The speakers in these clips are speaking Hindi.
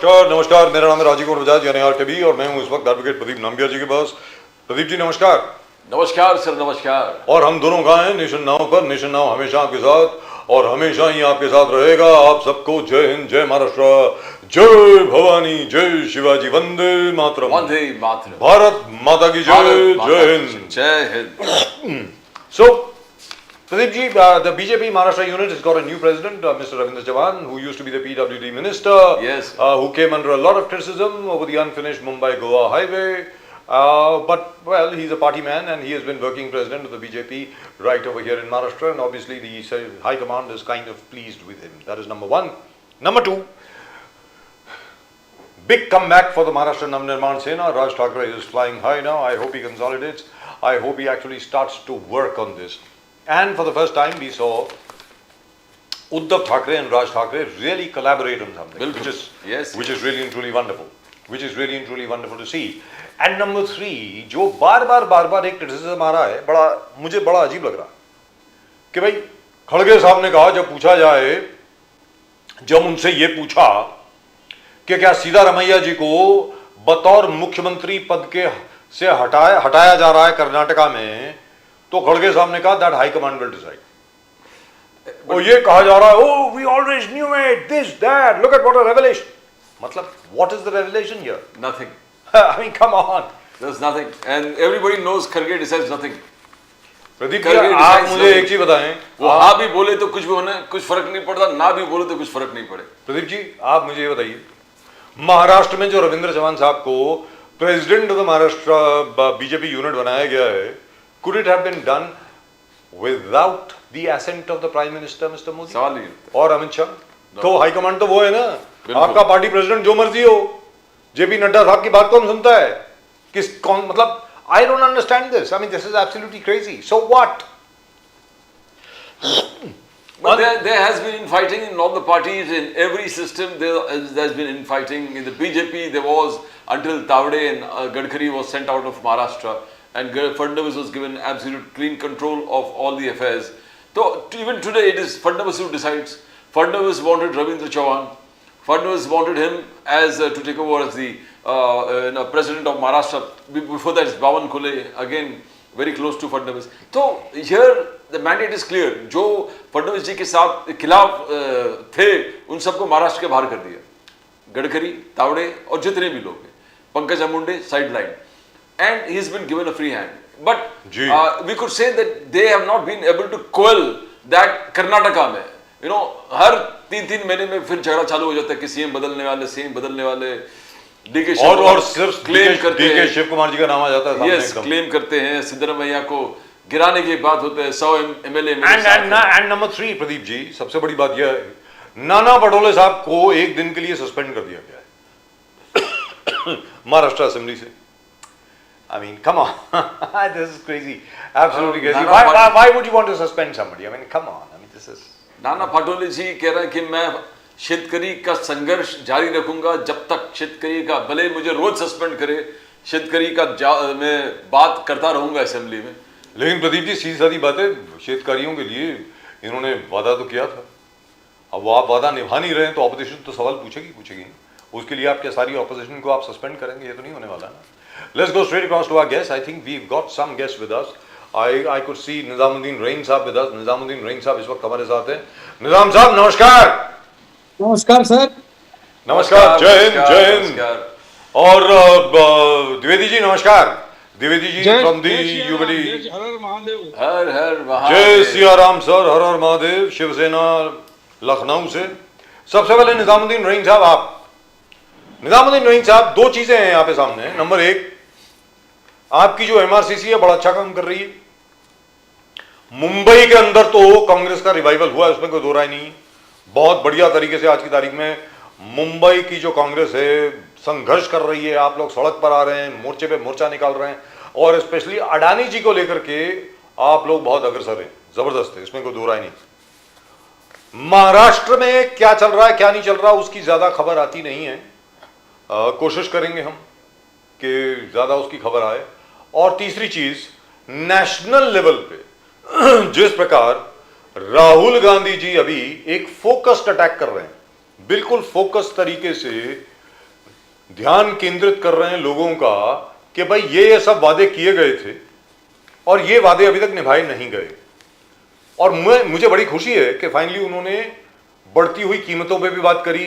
नमस्कार नमस्कार, मेरा नाम है राजीव कुमार बजाज यानी आरटीवी और मैं हूं इस वक्त एडवोकेट प्रदीप नामबिया जी के पास। प्रदीप जी नमस्कार। नमस्कार सर, नमस्कार। और हम दोनों कहाँ हैं? नेशन नाउ पर। नेशन नाउ हमेशा आपके साथ और हमेशा ही आपके साथ रहेगा। आप सबको जय हिंद, जय महाराष्ट्र, जय भवानी, जय शिवाजी, वंदे मातरम। वंदे मातरम। भारत माता की जय, जय हिंद, जय Hind. So, Pradeep ji, the BJP Maharashtra unit has got a new president, Mr. Ravindra Chavan, who used to be the PWD minister, Yes. Who came under a lot of criticism over the unfinished Mumbai-Goa highway. But, well, he's a party man and he has been working president of the BJP right over here in Maharashtra, and obviously the High Command is kind of pleased with him. That is number one. Number two, big comeback for the Maharashtra Navnirman Sena. Raj Thackeray is flying high now. I hope he consolidates. I hope he actually starts to work on this. And for the first time, we saw Uddhav Thackeray and Raj Thackeray really collaborate on something, which is really and truly wonderful. Which is really and truly wonderful to see. And number three, जो बार बार एक क्रिटिसिज्म आ रहा है, मुझे बड़ा अजीब लग रहा है कि भाई खड़गे साहब ने कहा, जब पूछा जाए, जब उनसे ये पूछा कि क्या सिद्धारमैया जी को बतौर मुख्यमंत्री पद के से हटाया जा रहा है कर्नाटका में, तो खड़गे साहब ने कहा that high command will decide. और ये कहा जा रहा है, oh we always knew it, this that, look at what a revelation. मतलब what is the revelation here? Nothing. I mean, come on. There's nothing, and everybody knows Kharge decides nothing. Pradeep ji, आप मुझे एक चीज बताएं, वो हाँ भी बोले तो कुछ भी होने कुछ फर्क नहीं पड़ता, ना भी बोले तो कुछ फर्क नहीं पड़े। प्रदीप जी, आप मुझे ये बताइए, महाराष्ट्र में जो रविंद्र चव्हाण साहब को president of the Maharashtra BJP unit बनाया गया है, could it have been done without the assent of the Prime Minister, Mr. Modi? सवाल ही और अमित शाह? तो हाईकमांड तो वो है ना, आपका पार्टी प्रेसिडेंट जो मर्जी हो। जेपी नड्डा साहब की बात कौन सुनता है? कौन, मतलब I don't understand this. I mean, this is absolutely crazy. So what? But there has been infighting in all the parties, in every system. There's been infighting in the BJP. There was until Tavade and Gadkari was sent out of Maharashtra, and Fadnavis was given absolute clean control of all the affairs. So even today, it is Fadnavis who decides. Fadnavis wanted Ravindra Chavan. Fadnavis wanted him as to take over as the president of Maharashtra. Before that, it's Bawan Khule, again very close to Fadnavis. So here the mandate is clear. जो फडणवीस जी के साथ खिलाफ थे, उन सबको महाराष्ट्र के बाहर कर दिया। गडकरी, तावड़े और जितने भी लोग हैं, Pankaja Munde sideline, and he's been given a free hand. But we could say that they have not been able to quell that Karnataka में, you know, हर 3-3 महीने में फिर झगड़ा चालू हो जाता है कि सीएम बदलने वाले डीके और सिर्फ क्लेम करते हैं, डीके शिव कुमार जी का नाम आ जाता है सामने। यस, क्लेम करते हैं, सिद्धारमैया को गिराने की बात होते हैं, 100 MLA. And number 3 Pradeep ji, सबसे बड़ी बात यह है, नाना पटोले साहब को एक दिन के लिए सस्पेंड कर दिया गया है महाराष्ट्र असेंबली से। I mean, come on, this is crazy, absolutely crazy. Why would you want to suspend somebody? I mean, come on. I mean, this is. Nana Patole जी कह रहे हैं कि मैं शेतकरी का संघर्ष जारी रखूंगा जब तक शेतकरी का, भले मुझे रोज सस्पेंड करे, शेतकरी का मैं बात करता रहूंगा असेंबली में। लेकिन प्रदीप जी, सीधी सादी बात है, शेतकारियों के लिए इन्होंने वादा तो किया था, अब वो आप वादा निभा नहीं रहे हैं, तो ऑपोजिशन तो सवाल पूछेगी। उसके लिए आप क्या सारी ऑपोजिशन को आप सस्पेंड करेंगे? ये तो नहीं होने वाला ना। Let's go straight across to our guest. I think we got some guest with us. I could see Nizamuddin Rahim साहब with us. निजामुद्दीन रहीम साहब इस वक्त हमारे साथ हैं। निजाम साहब नमस्कार। नमस्कार सर। नमस्कार, जय हिंद। और द्विवेदी जी नमस्कार। Dwivedi ji from the यूबीडी। हर महादेव। हर महादेव। जय सिया राम सर, हर हर महादेव। शिवसेना लखनऊ से। सबसे पहले निजामुद्दीन रहीम साहब, आप निजामुद्दीन रहीम साहब, दो चीजें हैं यहाँ पे सामने। नंबर एक, आपकी जो एमआरसीसी है बड़ा अच्छा काम कर रही है। मुंबई के अंदर तो कांग्रेस का रिवाइवल हुआ है, उसमें कोई दो राय नहीं। बहुत बढ़िया तरीके से आज की तारीख में मुंबई की जो कांग्रेस है संघर्ष कर रही है। आप लोग सड़क पर आ रहे हैं, मोर्चे पे मोर्चा निकाल रहे हैं, और स्पेशली अडानी जी को लेकर के आप लोग बहुत अग्रसर हैं, जबरदस्त है, इसमें कोई दो राय नहीं। महाराष्ट्र में क्या चल रहा है क्या नहीं चल रहा उसकी ज्यादा खबर आती नहीं है। कोशिश करेंगे हम कि ज्यादा उसकी खबर आए। और तीसरी चीज, नेशनल लेवल पे जिस प्रकार राहुल गांधी जी अभी एक फोकस्ड अटैक कर रहे हैं, बिल्कुल फोकस तरीके से ध्यान केंद्रित कर रहे हैं लोगों का कि भाई ये सब वादे किए गए थे और ये वादे अभी तक निभाए नहीं गए। और मुझे बड़ी खुशी है कि फाइनली उन्होंने बढ़ती हुई कीमतों पे भी बात करी,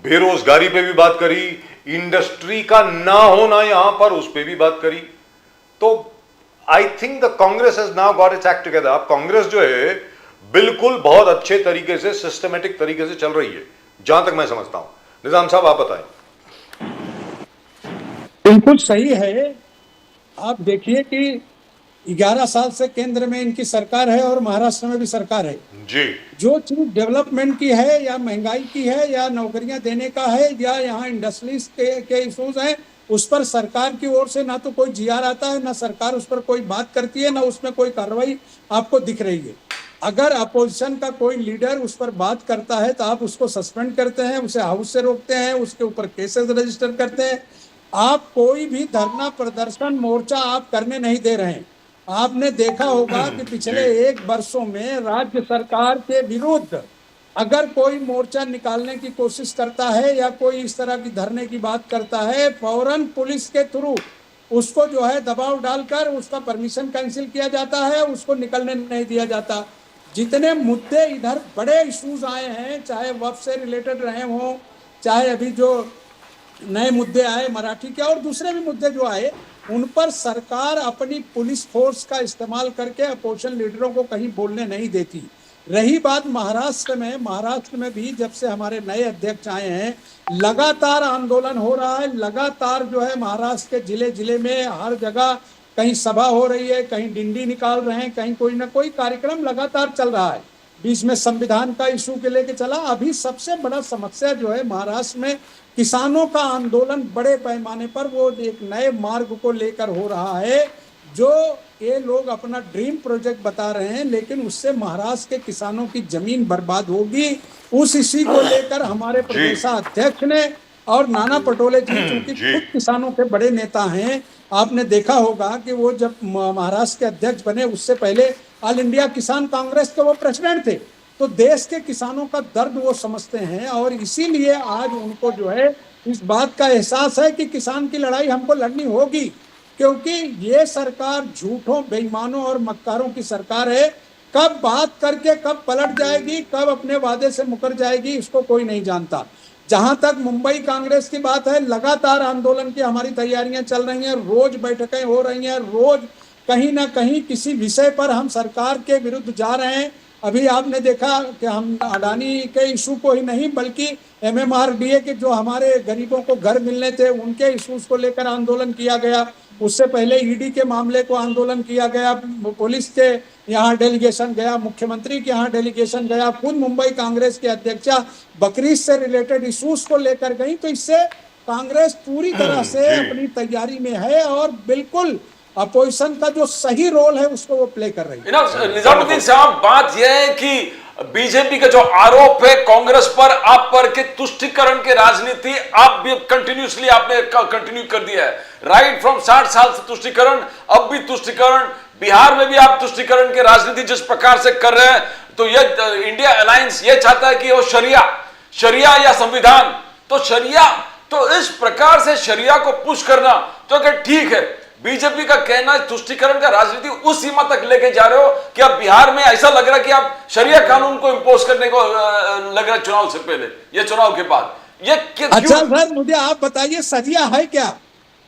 बेरोजगारी पे भी बात करी, इंडस्ट्री का ना होना यहां पर उस पे भी बात करी। तो I think the Congress has now got its act together. अब कांग्रेस जो है बिल्कुल बहुत अच्छे तरीके से, सिस्टमेटिक तरीके से चल रही है, जहां तक मैं समझता हूं। निजाम साहब आप बताएं। बिल्कुल सही है। आप देखिए कि 11 साल से केंद्र में इनकी सरकार है और महाराष्ट्र में भी सरकार है। जी जो चीज डेवलपमेंट की है या महंगाई की है या नौकरियां देने का है या यहाँ इंडस्ट्रीज के इशूज हैं, उस पर सरकार की ओर से ना तो कोई जीआर आता है, ना सरकार उस पर कोई बात करती है, ना उसमें कोई कार्रवाई आपको दिख रही है। अगर अपोजिशन का कोई लीडर उस पर बात करता है तो आप उसको सस्पेंड करते हैं, उसे हाउस से रोकते हैं, उसके ऊपर केसेस रजिस्टर करते हैं। आप कोई भी धरना प्रदर्शन मोर्चा आप करने नहीं दे रहे हैं। आपने देखा होगा कि पिछले 1 वर्षों में राज्य सरकार के विरुद्ध अगर कोई मोर्चा निकालने की कोशिश करता है या कोई इस तरह की धरने की बात करता है, फौरन पुलिस के थ्रू उसको जो है दबाव डालकर उसका परमिशन कैंसिल किया जाता है, उसको निकलने नहीं दिया जाता। जितने मुद्दे इधर बड़े इश्यूज आए हैं, चाहे वक्फ से रिलेटेड रहे हों, चाहे अभी जो नए मुद्दे आए मराठी के और दूसरे भी मुद्दे जो आए, उन पर सरकार अपनी पुलिस फोर्स का इस्तेमाल करके अपोजिशन लीडरों को कहीं बोलने नहीं देती। रही बात महाराष्ट्र में भी जब से हमारे नए अध्यक्ष आए हैं, लगातार आंदोलन हो रहा है। लगातार जो है महाराष्ट्र के जिले जिले में हर जगह कहीं सभा हो रही है, कहीं डिंडी निकाल रहे हैं, कहीं कोई ना कोई कार्यक्रम लगातार चल रहा है। बीच में संविधान का इशू के लेके चला। अभी सबसे बड़ा समस्या जो है महाराष्ट्र में किसानों का आंदोलन बड़े पैमाने पर वो एक नए मार्ग को लेकर हो रहा है, जो ये लोग अपना ड्रीम प्रोजेक्ट बता रहे हैं, लेकिन उससे महाराष्ट्र के किसानों की जमीन बर्बाद होगी। उस इसी को लेकर हमारे प्रदेशाध्यक्ष ने और नाना पटोले जी, चूंकि खुद किसानों के बड़े नेता हैं, आपने देखा होगा कि वो जब महाराष्ट्र के अध्यक्ष बने उससे पहले ऑल इंडिया किसान कांग्रेस के वो प्रेसिडेंट थे। तो देश के किसानों का दर्द वो समझते हैं और इसीलिए आज उनको जो है इस बात का एहसास है कि किसान की लड़ाई हमको लड़नी होगी, क्योंकि ये सरकार झूठों, बेईमानों और मक्कारों की सरकार है। कब बात करके कब पलट जाएगी, कब अपने वादे से मुकर जाएगी, इसको कोई नहीं जानता। जहां तक मुंबई कांग्रेस की बात है, लगातार आंदोलन की हमारी तैयारियां चल रही हैं, रोज बैठकें हो रही हैं, रोज कहीं ना कहीं किसी विषय पर हम सरकार के विरुद्ध जा रहे हैं। अभी आपने देखा कि हम अडानी के इशू को ही नहीं बल्कि MMRDA के जो हमारे गरीबों को घर मिलने थे उनके इशूज को लेकर आंदोलन किया गया। उससे पहले ED के मामले को आंदोलन किया गया, पुलिस के यहाँ डेलीगेशन गया, मुख्यमंत्री के यहाँ डेलीगेशन गया, खुद मुंबई कांग्रेस के अध्यक्षा बकरीद से रिलेटेड इशूज को लेकर गई। तो इससे कांग्रेस पूरी तरह से अपनी तैयारी में है और बिल्कुल अपोजिशन का जो सही रोल है उसको वो प्ले कर रही है। निजामुद्दीन साहब, बात यह है कि बीजेपी का जो आरोप है कांग्रेस पर, आप पर के तुष्टिकरण की राजनीति आप भी कंटिन्यूसली आपने कंटिन्यू कर दिया है, राइट फ्रॉम 60 साल से तुष्टिकरण, अब भी तुष्टिकरण, बिहार में भी आप तुष्टिकरण की राजनीति जिस प्रकार से कर रहे हैं, तो ये इंडिया अलायंस ये चाहता है कि वो शरिया या संविधान, तो शरिया, तो इस प्रकार से शरिया को पुश करना, तो अगर ठीक है, बीजेपी का कहना है तुष्टिकरण का राजनीति उस सीमा तक लेके जा रहे हो कि अब बिहार में ऐसा लग रहा है कि आप शरिया कानून को इंपोज करने को लग रहा है चुनाव से पहले, ये चुनाव के बाद, ये अच्छा सर मुझे आप बताइए शरिया है क्या?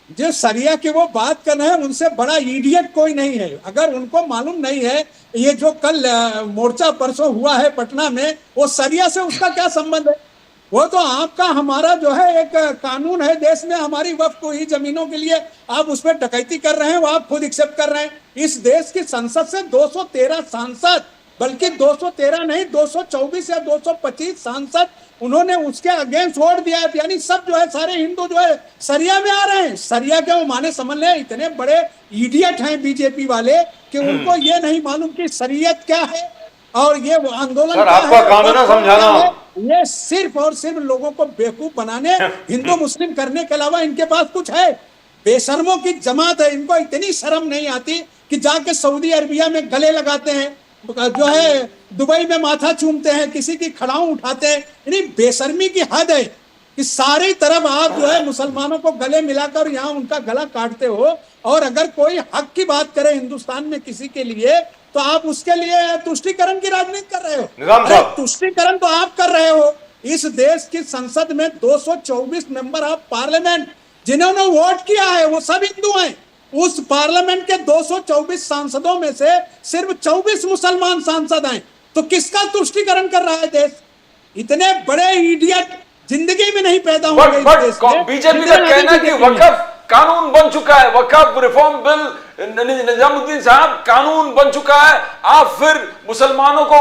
जो शरिया की वो बात कर रहे हैं उनसे बड़ा इडियट कोई नहीं है। अगर उनको मालूम नहीं है ये जो कल मोर्चा परसों हुआ है पटना में, वो शरिया से उसका क्या संबंध है? वो तो आपका हमारा जो है एक कानून है देश में, हमारी वक्फ हुई जमीनों के लिए आप उस पर डकैती कर रहे हैं, वो आप खुद एक्सेप्ट कर रहे हैं। इस देश की संसद से 213 सांसद, बल्कि 213 नहीं 224 या 225 सांसद उन्होंने उसके अगेंस्ट वोट दिया है। यानी सब जो है सारे हिंदू जो है शरिया में आ रहे हैं। शरिया के वो माने समझ ले, इतने बड़े इडियट हैं बीजेपी वाले कि उनको ये नहीं मालूम कि शरीयत क्या है और ये आंदोलन क्या आपका है, काम है ना समझाना। ये सिर्फ और सिर्फ लोगों को बेवकूफ बनाने, हिंदू मुस्लिम करने के अलावा इनके पास कुछ है? बेशर्मों की जमात है। इनको इतनी शर्म नहीं आती कि जाके सऊदी अरबिया में गले लगाते हैं, जो है दुबई में माथा चूमते हैं, किसी की खड़ाऊ उठाते हैं। यानी बेशर्मी की हद है। कि सारी तरफ आप जो है मुसलमानों को गले मिलाकर यहाँ उनका गला काटते हो, और अगर कोई हक की बात करे हिंदुस्तान में किसी के लिए तो आप उसके लिए तुष्टीकरण की राजनीति कर रहे हो। निजाम अरे साहब। तुष्टीकरण तो आप कर रहे हो। इस देश की संसद में 224 मेंबर ऑफ पार्लियामेंट जिन्होंने वोट किया है वो सब हिंदू हैं। उस पार्लियामेंट के 224 सांसदों में से सिर्फ 24 मुसलमान सांसद हैं। तो किसका तुष्टीकरण कर रहा है देश? इतने बड़े इडियट जिंदगी में नहीं पैदा होंगे इस देश में। बीजेपी का कहना है कि वक्फ कानून बन चुका है, वक्फ रिफॉर्म बिल निजामुद्दीन साहब कानून बन चुका है, आप फिर मुसलमानों को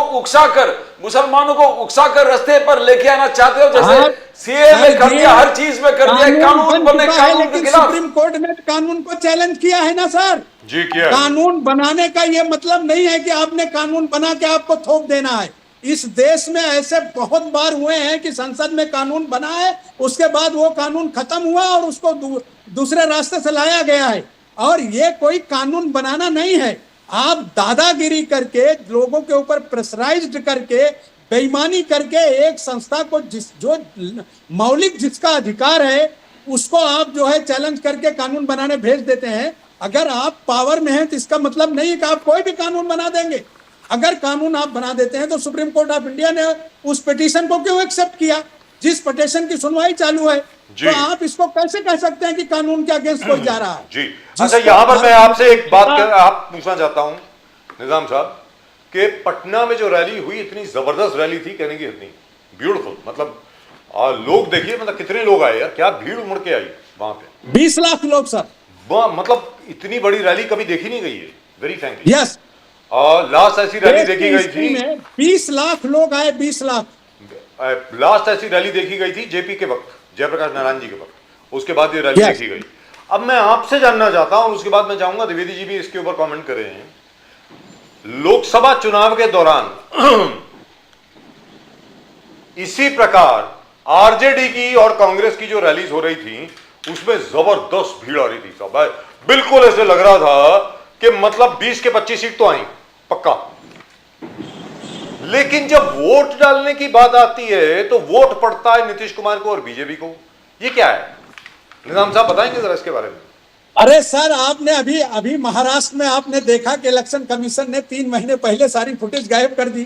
उकसाकर रास्ते पर लेके आना चाहते हो, जैसे सीए में कर दिया, हर चीज में कर दिया, कानून बनने कानून के खिलाफ। सुप्रीम कोर्ट ने कानून को चैलेंज किया है ना सर। जी किया। कानून बनाने का ये मतलब नहीं है कि आपने कानून बना के आपको थोप देना है। इस देश में ऐसे बहुत बार हुए हैं कि संसद में कानून बना है, उसके बाद वो कानून खत्म हुआ और उसको दूसरे रास्ते से लाया गया है। और ये कोई कानून बनाना नहीं है। आप दादागिरी करके लोगों के ऊपर प्रेशराइज्ड करके बेईमानी करके एक संस्था को जो मौलिक जिसका अधिकार है उसको आप जो है चैलेंज करके कानून बनाने भेज देते हैं। अगर आप पावर में हैं तो इसका मतलब नहीं है कि आप कोई भी कानून बना देंगे। अगर कानून आप बना देते हैं तो सुप्रीम कोर्ट ऑफ इंडिया ने उस पिटीशन को क्यों एक्सेप्ट किया, जिस पिटीशन की सुनवाई चालू है? तो आप इसको कैसे कह सकते हैं कि कानून के अगेंस्ट कोई जा रहा है? जी अच्छा, यहां पर मैं आपसे एक बात आप पूछना चाहता हूं निजाम साहब कि पटना में जो रैली हुई इतनी जबरदस्त रैली थी, कहने की इतनी ब्यूटीफुल, मतलब लोग देखिए, मतलब कितने लोग आए यार, क्या भीड़ उमड़ के आई वहां पे। 20 लाख लोग सर, मतलब इतनी बड़ी रैली कभी देखी नहीं गई है, वेरी फ्रैंकली। यस, लास्ट ऐसी रैली देखी गई थी 20 लाख लोग आए, 20 लाख। लास्ट ऐसी रैली देखी गई थी जेपी के वक्त, जयप्रकाश नारायण जी के वक्त, उसके बाद ये रैली देखी गई। अब मैं आपसे जानना चाहता हूं, उसके बाद मैं चाहूंगा द्विवेदी जी भी इसके ऊपर कमेंट करें। लोकसभा चुनाव के दौरान इसी प्रकार आरजेडी की और कांग्रेस की जो रैलीज हो रही थी उसमें जबरदस्त भीड़ आ रही थी साहब, बिल्कुल ऐसे लग रहा था कि मतलब 20 के 25 सीट तो आई पक्का। लेकिन जब वोट डालने की बात आती है तो वोट पड़ता है नीतीश कुमार को और बीजेपी को। ये क्या है निजाम साहब, बताएंगे जरा इसके बारे में? अरे सर, आपने अभी महाराष्ट्र में आपने देखा कि इलेक्शन कमीशन ने 3 महीने पहले सारी फुटेज गायब कर दी।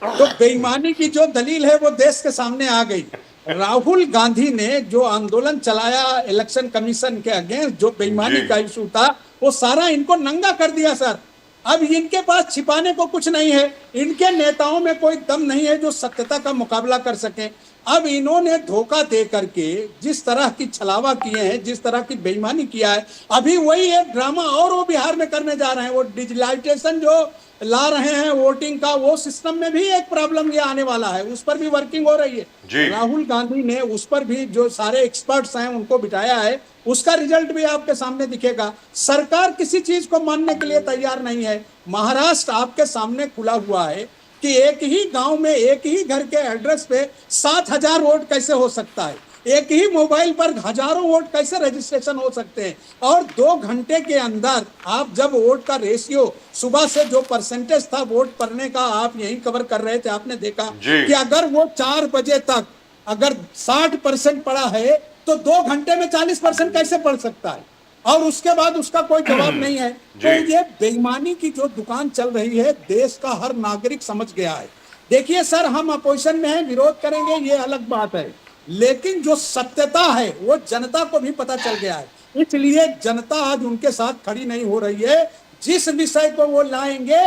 तो बेईमानी की जो दलील है वो देश के सामने आ गई। राहुल गांधी ने जो आंदोलन चलाया इलेक्शन कमीशन के अगेंस्ट, जो बेईमानी का इशू था, वो सारा इनको नंगा कर दिया सर। अब इनके पास छिपाने को कुछ नहीं है, इनके नेताओं में कोई दम नहीं है जो सत्यता का मुकाबला कर सके। अब इन्होंने धोखा दे करके जिस तरह की छलावा किए हैं, जिस तरह की बेईमानी किया है, अभी वही एक ड्रामा और वो बिहार में करने जा रहे हैं। वो डिजिटलाइजेशन जो ला रहे हैं वोटिंग का, वो सिस्टम में भी एक प्रॉब्लम ये आने वाला है, उस पर भी वर्किंग हो रही है। राहुल गांधी ने उस पर भी जो सारे एक्सपर्ट्स हैं उनको बिठाया है, उसका रिजल्ट भी आपके सामने दिखेगा। सरकार किसी चीज को मानने के लिए तैयार नहीं है। महाराष्ट्र आपके सामने खुला हुआ है कि एक ही गांव में एक ही घर के एड्रेस पे 7,000 वोट कैसे हो सकता है, एक ही मोबाइल पर हजारों वोट कैसे रजिस्ट्रेशन हो सकते हैं। और 2 घंटे के अंदर आप जब वोट का रेशियो, सुबह से जो परसेंटेज था वोट पड़ने का, आप यही कवर कर रहे थे, आपने देखा कि अगर वो 4 बजे तक अगर 60% पड़ा है तो 2 घंटे में 40% कैसे पड़ सकता है? और उसके बाद उसका कोई जवाब नहीं है। तो ये बेईमानी की जो दुकान चल रही है, देश का हर नागरिक समझ गया है। देखिए सर, हम अपोजिशन में हैं, विरोध करेंगे, ये अलग बात है, लेकिन जो सत्यता है वो जनता को भी पता चल गया है। इसलिए जनता आज उनके साथ खड़ी नहीं हो रही है। जिस विषय को वो लाएंगे,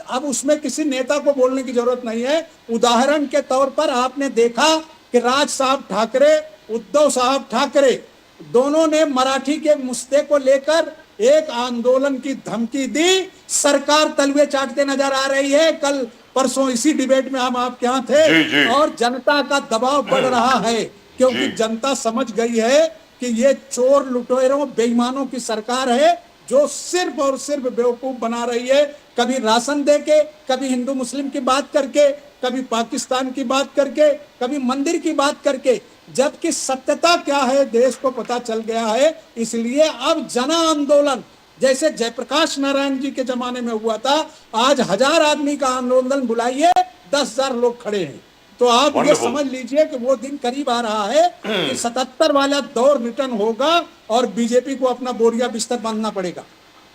अब उसमें किसी नेता को बोलने की जरूरत नहीं है। उदाहरण के तौर पर आपने देखा कि राज साहब ठाकरे, उद्धव साहब ठाकरे दोनों ने मराठी के मुद्दे को लेकर एक आंदोलन की धमकी दी। सरकार तलवे चाटते नजर आ रही है। कल परसों इसी डिबेट में हम आपके यहाँ थे। और जनता का दबाव बढ़ रहा है क्योंकि जनता समझ गई है कि ये चोर लुटेरों बेईमानों की सरकार है जो सिर्फ और सिर्फ बेवकूफ बना रही है। कभी राशन देके, कभी हिंदू मुस्लिम की बात करके, कभी पाकिस्तान की बात करके, कभी मंदिर की बात करके, जबकि सत्यता क्या है देश को पता चल गया है। इसलिए अब जन आंदोलन जैसे जयप्रकाश नारायण जी के जमाने में हुआ था, आज 1000 आदमी का आंदोलन बुलाइए, 10,000 लोग खड़े हैं। तो आप ये Wonderful. समझ लीजिए कि वो दिन करीब आ रहा है कि 77 वाला दौर रिटर्न होगा और बीजेपी को अपना बोरिया बिस्तर बांधना पड़ेगा।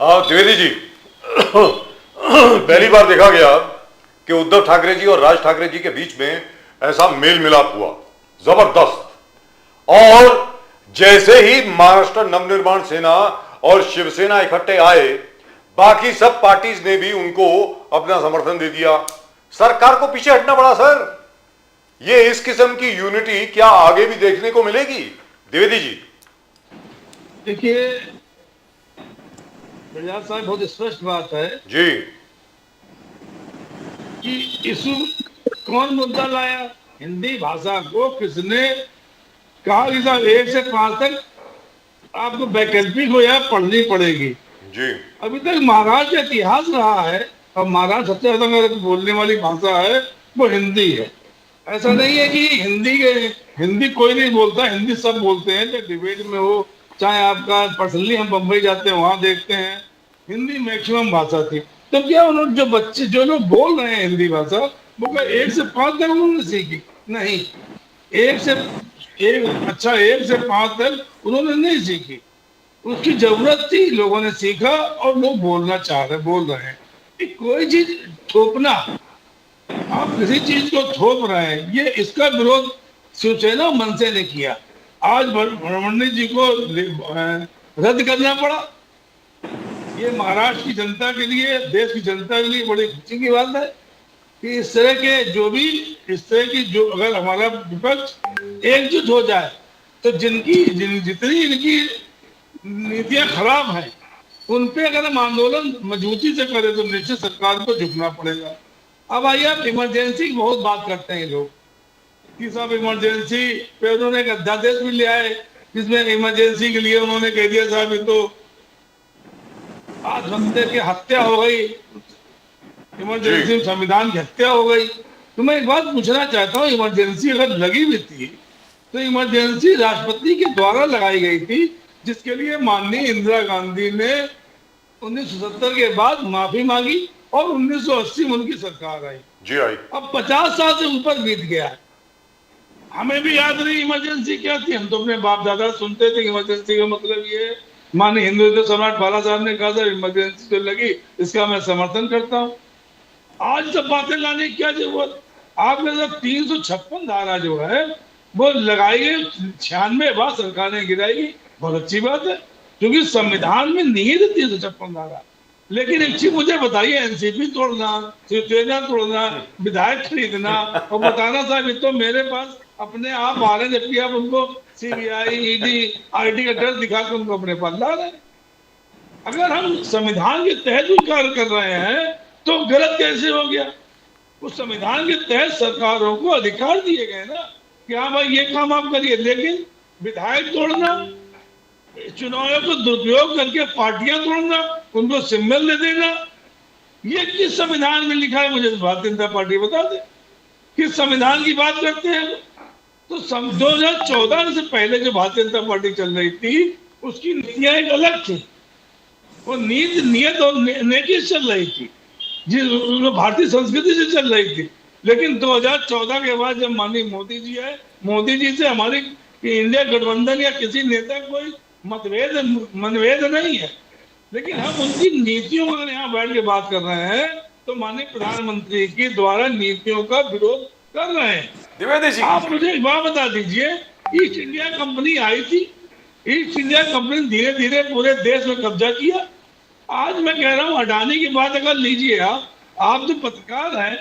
द्विवेदी जी, पहली बार देखा गया कि उद्धव ठाकरे जी और राज ठाकरे जी के बीच में ऐसा मेल मिलाप हुआ, जबरदस्त। और जैसे ही महाराष्ट्र नवनिर्माण सेना और शिवसेना इकट्ठे आए, बाकी सब पार्टीज ने भी उनको अपना समर्थन दे दिया। सरकार को पीछे हटना पड़ा सर। ये इस किस्म की यूनिटी क्या आगे भी देखने को मिलेगी द्विवेदी जी? देखिए बजाज साहब, बहुत स्पष्ट बात है जी कि इशू कौन मुद्दा लाया, हिंदी भाषा को किसने कहा कि साहब 1 से 5 तक आपको वैकल्पिक हो या पढ़नी पड़ेगी। जी अभी तक महाराष्ट्र का इतिहास रहा है और महाराष्ट्र सबसे ज्यादा अगर बोलने वाली भाषा है वो हिंदी है। ऐसा नहीं है कि हिंदी कोई नहीं बोलता, हिंदी सब बोलते हैं, चाहे डिबेट में हो चाहे आपका पर्सनली हम बम्बई जाते हैं वहां देखते हैं हिंदी मैक्सिमम भाषा थी। तो क्या उन्होंने जो लोग बोल रहे हैं हिंदी भाषा वो क्या 1 से 5 तक उन्होंने सीखी? नहीं, 1 से 5 तक उन्होंने नहीं सीखी। उसकी जरूरत थी, लोगों ने सीखा और लोग बोल रहे हैं। कोई चीज थोपना, आप किसी चीज को थोप रहे हैं, ये इसका विरोध शिवसेना मनसे ने किया। आज फडणवीस जी को रद्द करना पड़ा। ये महाराष्ट्र की जनता के लिए, देश की जनता के लिए बड़ी खुशी की बात है कि इस तरह की जो अगर हमारा विपक्ष एकजुट हो जाए तो जितनी इनकी नीतियां खराब हैं उन पे अगर हम आंदोलन मजबूती से करें तो निश्चित सरकार को झुकना पड़ेगा। अब आइए, आप इमरजेंसी की बहुत बात करते हैं लोग कि साहब इमरजेंसी पे उन्होंने एक अध्यादेश भी ले आए जिसमें इमरजेंसी के लिए उन्होंने कह दिया साहब ये तो 8 बंदे की हत्या हो गई, इमरजेंसी में संविधान की हत्या हो गई। तो मैं एक बात पूछना चाहता हूँ, इमरजेंसी अगर लगी भी थी तो इमरजेंसी राष्ट्रपति के द्वारा लगाई गई थी, जिसके लिए माननीय इंदिरा गांधी ने 1970 के बाद माफी मांगी और 1980 में उनकी सरकार आई। जी आई। अब 50 साल से ऊपर बीत गया है, हमें भी याद नहीं इमरजेंसी क्या थी। हम तो अपने बाप दादा सुनते थे इमरजेंसी का मतलब ये है। माननीय हिंदुत्व सम्राट बाला साहब ने कहा था इमरजेंसी जो लगी इसका मैं समर्थन करता हूँ। आज सब बातें लाने की क्या जरूरत? आपने सब 356 धारा जो है वो लगाई गई, 96 बार सरकार ने गिराई, बहुत अच्छी बात है क्योंकि संविधान में निहित 356 धारा। लेकिन एक चीज मुझे बताइए, एनसीपी तोड़ना, शिवसेना तोड़ना, विधायक खरीदना और बताना साहब ये तो मेरे पास अपने आप आ रहे हैं, जबकि आप उनको सीबीआई, ईडी, आईटी का डर दिखाकर उनको अपने पास ला रहे हैं। अगर हम संविधान के तहत भी कार्य कर रहे हैं तो गलत कैसे हो गया? उस संविधान के तहत सरकारों को अधिकार दिए गए ना कि हाँ भाई ये काम आप करिए, लेकिन विधायक तोड़ना, चुनावों को दुरुपयोग करके पार्टियां तोड़ना, उनको सिंबल दे देना, ये किस संविधान में लिखा है? मुझे भारतीय जनता पार्टी बता दे किस संविधान की बात करते हैं। तो 2014 से पहले जो भारतीय जनता पार्टी चल रही थी उसकी नीतियां एक अलग थी, वो नियत और नेकी चल रही थी, जिस भारतीय संस्कृति से चल रही थी। लेकिन 2014 के बाद जब माननीय मोदी जी आए, मोदी जी से हमारी इंडिया गठबंधन या किसी नेता कोई मनभेद नहीं है, लेकिन हम उनकी नीतियों को यहाँ बैठ के बात कर रहे हैं तो माननीय प्रधानमंत्री के द्वारा नीतियों का विरोध कर रहे हैं। द्विवेदी जी, आप मुझे एक बात बता दीजिए, ईस्ट इंडिया कंपनी आई थी, ईस्ट इंडिया कंपनी धीरे धीरे पूरे देश में कब्जा किया। आज मैं कह रहा हूँ अडानी की बात अगर लीजिए, आप जो पत्रकार हैं,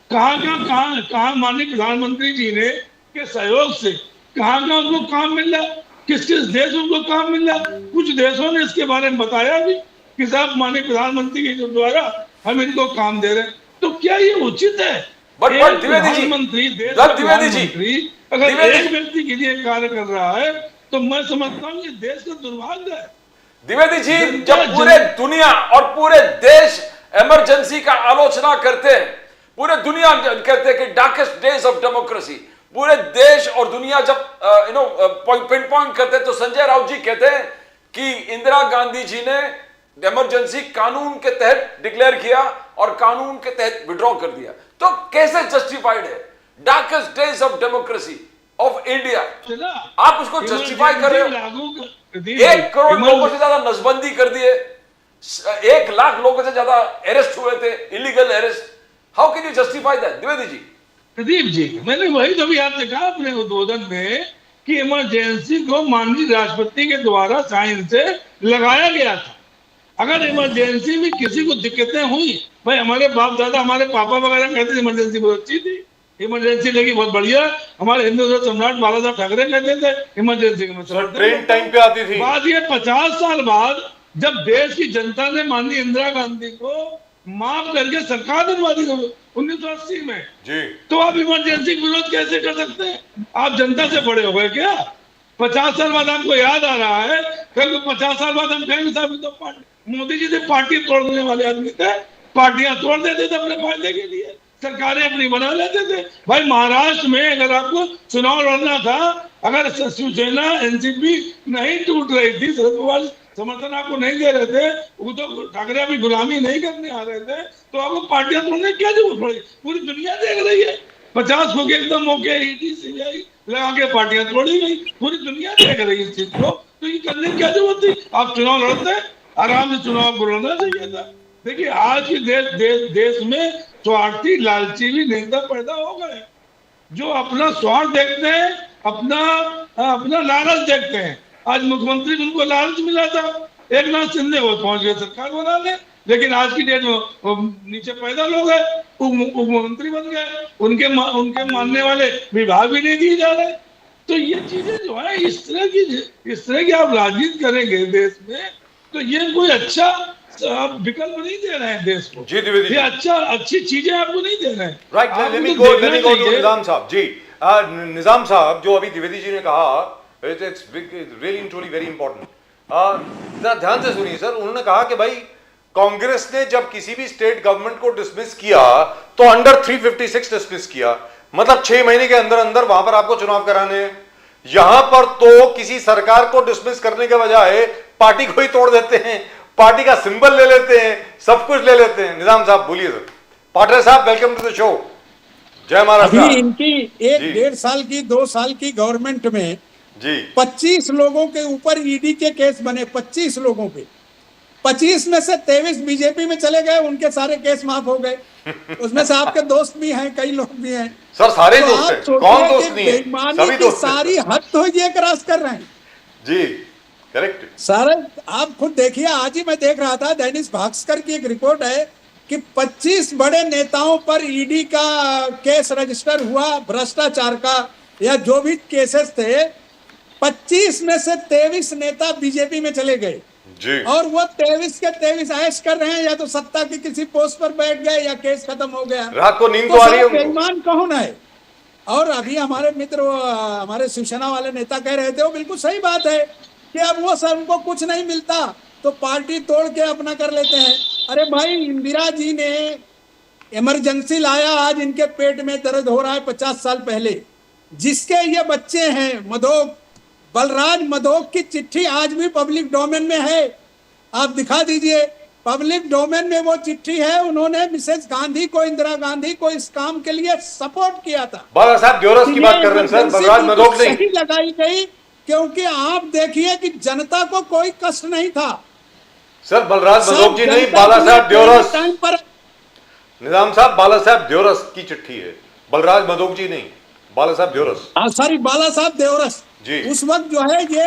कहाँ माननीय प्रधानमंत्री जी ने के सहयोग से कहाँ उनको काम मिल रहा, किस देश में उनको काम मिल रहा। कुछ देशों ने इसके बारे में बताया भी कि साहब माननीय प्रधानमंत्री के द्वारा हम इनको काम दे रहे हैं। तो क्या ये उचित है? प्रधानमंत्री अगर एक व्यक्ति के लिए कार्य कर रहा है तो मैं समझता हूँ ये देश का दुर्भाग्य है। द्विवेदी जी, जब पूरे दुनिया और पूरे देश इमरजेंसी का आलोचना करते हैं, पूरे दुनिया कहते हैं कि डार्केस्ट डेज ऑफ डेमोक्रेसी, पूरे देश और दुनिया जब पिन पॉइंट करते हैं तो संजय राउत जी कहते हैं कि इंदिरा गांधी जी ने इमरजेंसी कानून के तहत डिक्लेयर किया और कानून के तहत विड्रॉ कर दिया। तो कैसे जस्टिफाइड है? Darkest days of democracy of India, ना आप उसको जस्टिफाई कर रहे हो। लागू 1 करोड़ लोगों से ज्यादा नसबंदी कर दिए, 1 लाख लोगों से ज्यादा अरेस्ट हुए थे, illegal arrest. How can you justify that Dwivedi ji? Pradeep ji, मैंने वही तो भी आपसे कहा अपने उद्बोधन में कि इमरजेंसी को माननीय राष्ट्रपति के द्वारा साइन से लगाया गया था। अगर इमरजेंसी में किसी को दिक्कतें हुई, भाई हमारे बाप दादा, हमारे पापा वगैरह कहते थे इमरजेंसी बहुत अच्छी थी, इमरजेंसी लगी बहुत बढ़िया। हमारे हिंदू सम्राट बाला साहब ठाकरे कहते थे इमरजेंसी के ट्रेन टाइम पे आती थी। बात ये 50 साल बाद जब देश की जनता ने माननीय इंदिरा गांधी को माफ करके सरकार बनवा दी 1980 में जी, तो आप इमरजेंसी विरोध कैसे कर सकते हैं? आप जनता से बड़े हो गए क्या? 50 साल बाद आपको याद आ रहा है? कल 50 साल बाद हम कहेंगे साहब तो मोदी जी से पार्टी तोड़ने वाले आदमी थे, पार्टियां तोड़ देते थे अपने फायदे के लिए, सरकारें अपनी बना लेते थे। भाई महाराष्ट्र में अगर आपको चुनाव लड़ना था, अगर शिवसेना एनसीपी नहीं टूट रही थी, शरद पवार समर्थन आपको नहीं दे रहे थे, वो तो ठाकरे अभी गुलामी नहीं करने आ रहे थे, तो आपको पार्टियां तोड़ने की क्या जरूरत पड़ी? पूरी दुनिया देख रही है, 50 हो गए एकदम मौके ईडी सीबीआई लगा के पार्टियां तोड़ी गई, पूरी दुनिया देख रही है इस चीज को, तो ये करने की क्या जरूरत थी? आप चुनाव लड़ते, आराम से चुनाव को लड़ना चाहिए था। देखिए आज के देश में स्वार्थी लालची भी नेता पैदा हो गए, जो अपना स्वार्थ देखते हैं, अपना लालच देखते हैं। आज मुख्यमंत्री उनको लालच मिला था, एक नाथ शिंदे वो पहुंच गए सरकार बनाने, लेकिन आज की डेट में नीचे पैदा लोग हैं, उप मुख्यमंत्री बन गए, उनके मानने वाले विभाग भी नहीं दिए जा रहे। तो ये चीजें जो है इस तरह की आप राजनीति करेंगे देश में, तो ये कोई अच्छा विकल्प नहीं दे रहे हैं देश को। जी द्विवेदी, ये अच्छी चीजें आपको नहीं दे रहे हैं। Right, let me go to Nizam साहब जी। निजाम साहब, जो अभी द्विवेदी जी ने कहा, it's really and truly very important. ध्यान से सुनिए सर, उन्होंने कहा कि भाई कांग्रेस ने जब किसी भी स्टेट गवर्नमेंट को डिसमिस किया तो अंडर 356 डिसमिस किया, मतलब 6 महीने के अंदर अंदर वहां पर आपको चुनाव कराने हैं। यहां पर तो किसी सरकार को डिसमिस करने के बजाय पार्टी को ही तोड़ देते हैं, पार्टी का सिंबल ले लेते हैं, सब कुछ ले लेते हैं। निजाम साहब बोलिए सर। पाटिल साहब, वेलकम टू द शो। जय महाराष्ट्र। अभी इनकी 1-1.5 साल की 2 साल की गवर्नमेंट में जी 25 लोगों के ऊपर ईडी के केस बने, 25 लोगों पे। 25 में से 23 बीजेपी में चले गए, उनके सारे केस माफ हो गए। उसमें से आपके दोस्त भी हैं, कई लोग भी हैं सर, सारे तो दोस्त आप हैं, कौन दोस्त नहीं है? बेईमानी सभी की दोस्त सारी हद तो ये क्रॉस कर रहे हैं जी, करेक्ट। सारे। आप खुद देखिए, आज ही मैं देख रहा था, दैनिक भास्कर की एक रिपोर्ट है कि 25 बड़े नेताओं पर ईडी का केस रजिस्टर हुआ, भ्रष्टाचार का या जो भी केसेस थे। 25 में से 23 नेता बीजेपी में चले गए जी, और वो 23 के 23 ऐश कर रहे हैं, या तो सत्ता की किसी पोस्ट पर बैठ गए या केस खत्म हो गया। रात को नींद तो आ रही है उनको। बेईमान कौन है? और अभी हमारे मित्र हमारे शिवसेना वाले नेता कह रहे थे, वो बिल्कुल सही बात है कि अब वो सर उनको कुछ नहीं मिलता तो पार्टी तोड़ के अपना कर लेते हैं। अरे भाई, इंदिरा जी ने इमरजेंसी लाया, आज इनके पेट में दर्द हो रहा है 50 साल पहले। जिसके ये बच्चे हैं मधोक, बलराज मधोक की चिट्ठी आज भी पब्लिक डोमेन में है, आप दिखा दीजिए। पब्लिक डोमेन में वो चिट्ठी है, उन्होंने मिसेस गांधी को, इंदिरा गांधी को इस काम के लिए सपोर्ट किया था। बाला साहब ड्योरस की बात कर रहे हैं सर, बलराज मधोक नहीं। सही लगाई गई क्योंकि आप देखिए कि जनता को कोई कष्ट नहीं था सर। बलराज मधोक जी नहीं, जनता बाला को साहब ड्योरस। टाइम पर निजाम साहब, बाला साहब ड्योरस की चिट्ठी है, बलराज मधोक जी नहीं, बाला साहब ड्योरस। सॉरी, बाला साहब देवरस जी। उस वक्त जो है ये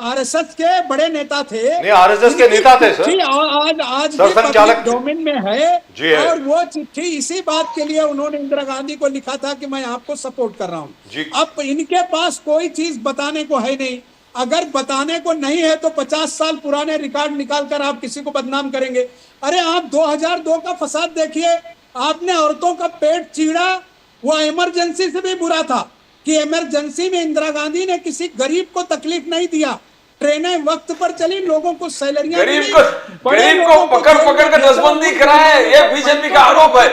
आरएसएस के बड़े नेता थे। नहीं, आरएसएस के नेता थे सर। आज सरसंघचालक थे। डोमेन में है जी है। और वो चिट्ठी इसी बात के लिए उन्होंने इंदिरा गांधी को लिखा था कि मैं आपको सपोर्ट कर रहा हूँ। जी। अब इनके पास कोई चीज बताने को है नहीं। अगर बताने को नहीं है तो 50 साल पुराने रिकॉर्ड निकाल कर आप किसी को बदनाम करेंगे। अरे आप 2002 का फसाद देखिए, आपने औरतों का पेट चीरा, वो इमरजेंसी से भी बुरा था कि इमरजेंसी में इंदिरा गांधी ने किसी गरीब को तकलीफ नहीं दिया, ट्रेनें वक्त पर चली, लोगों को सैलरियां गरीब को पकड़ कर नसबंदी कराया, ये बीजेपी का आरोप है।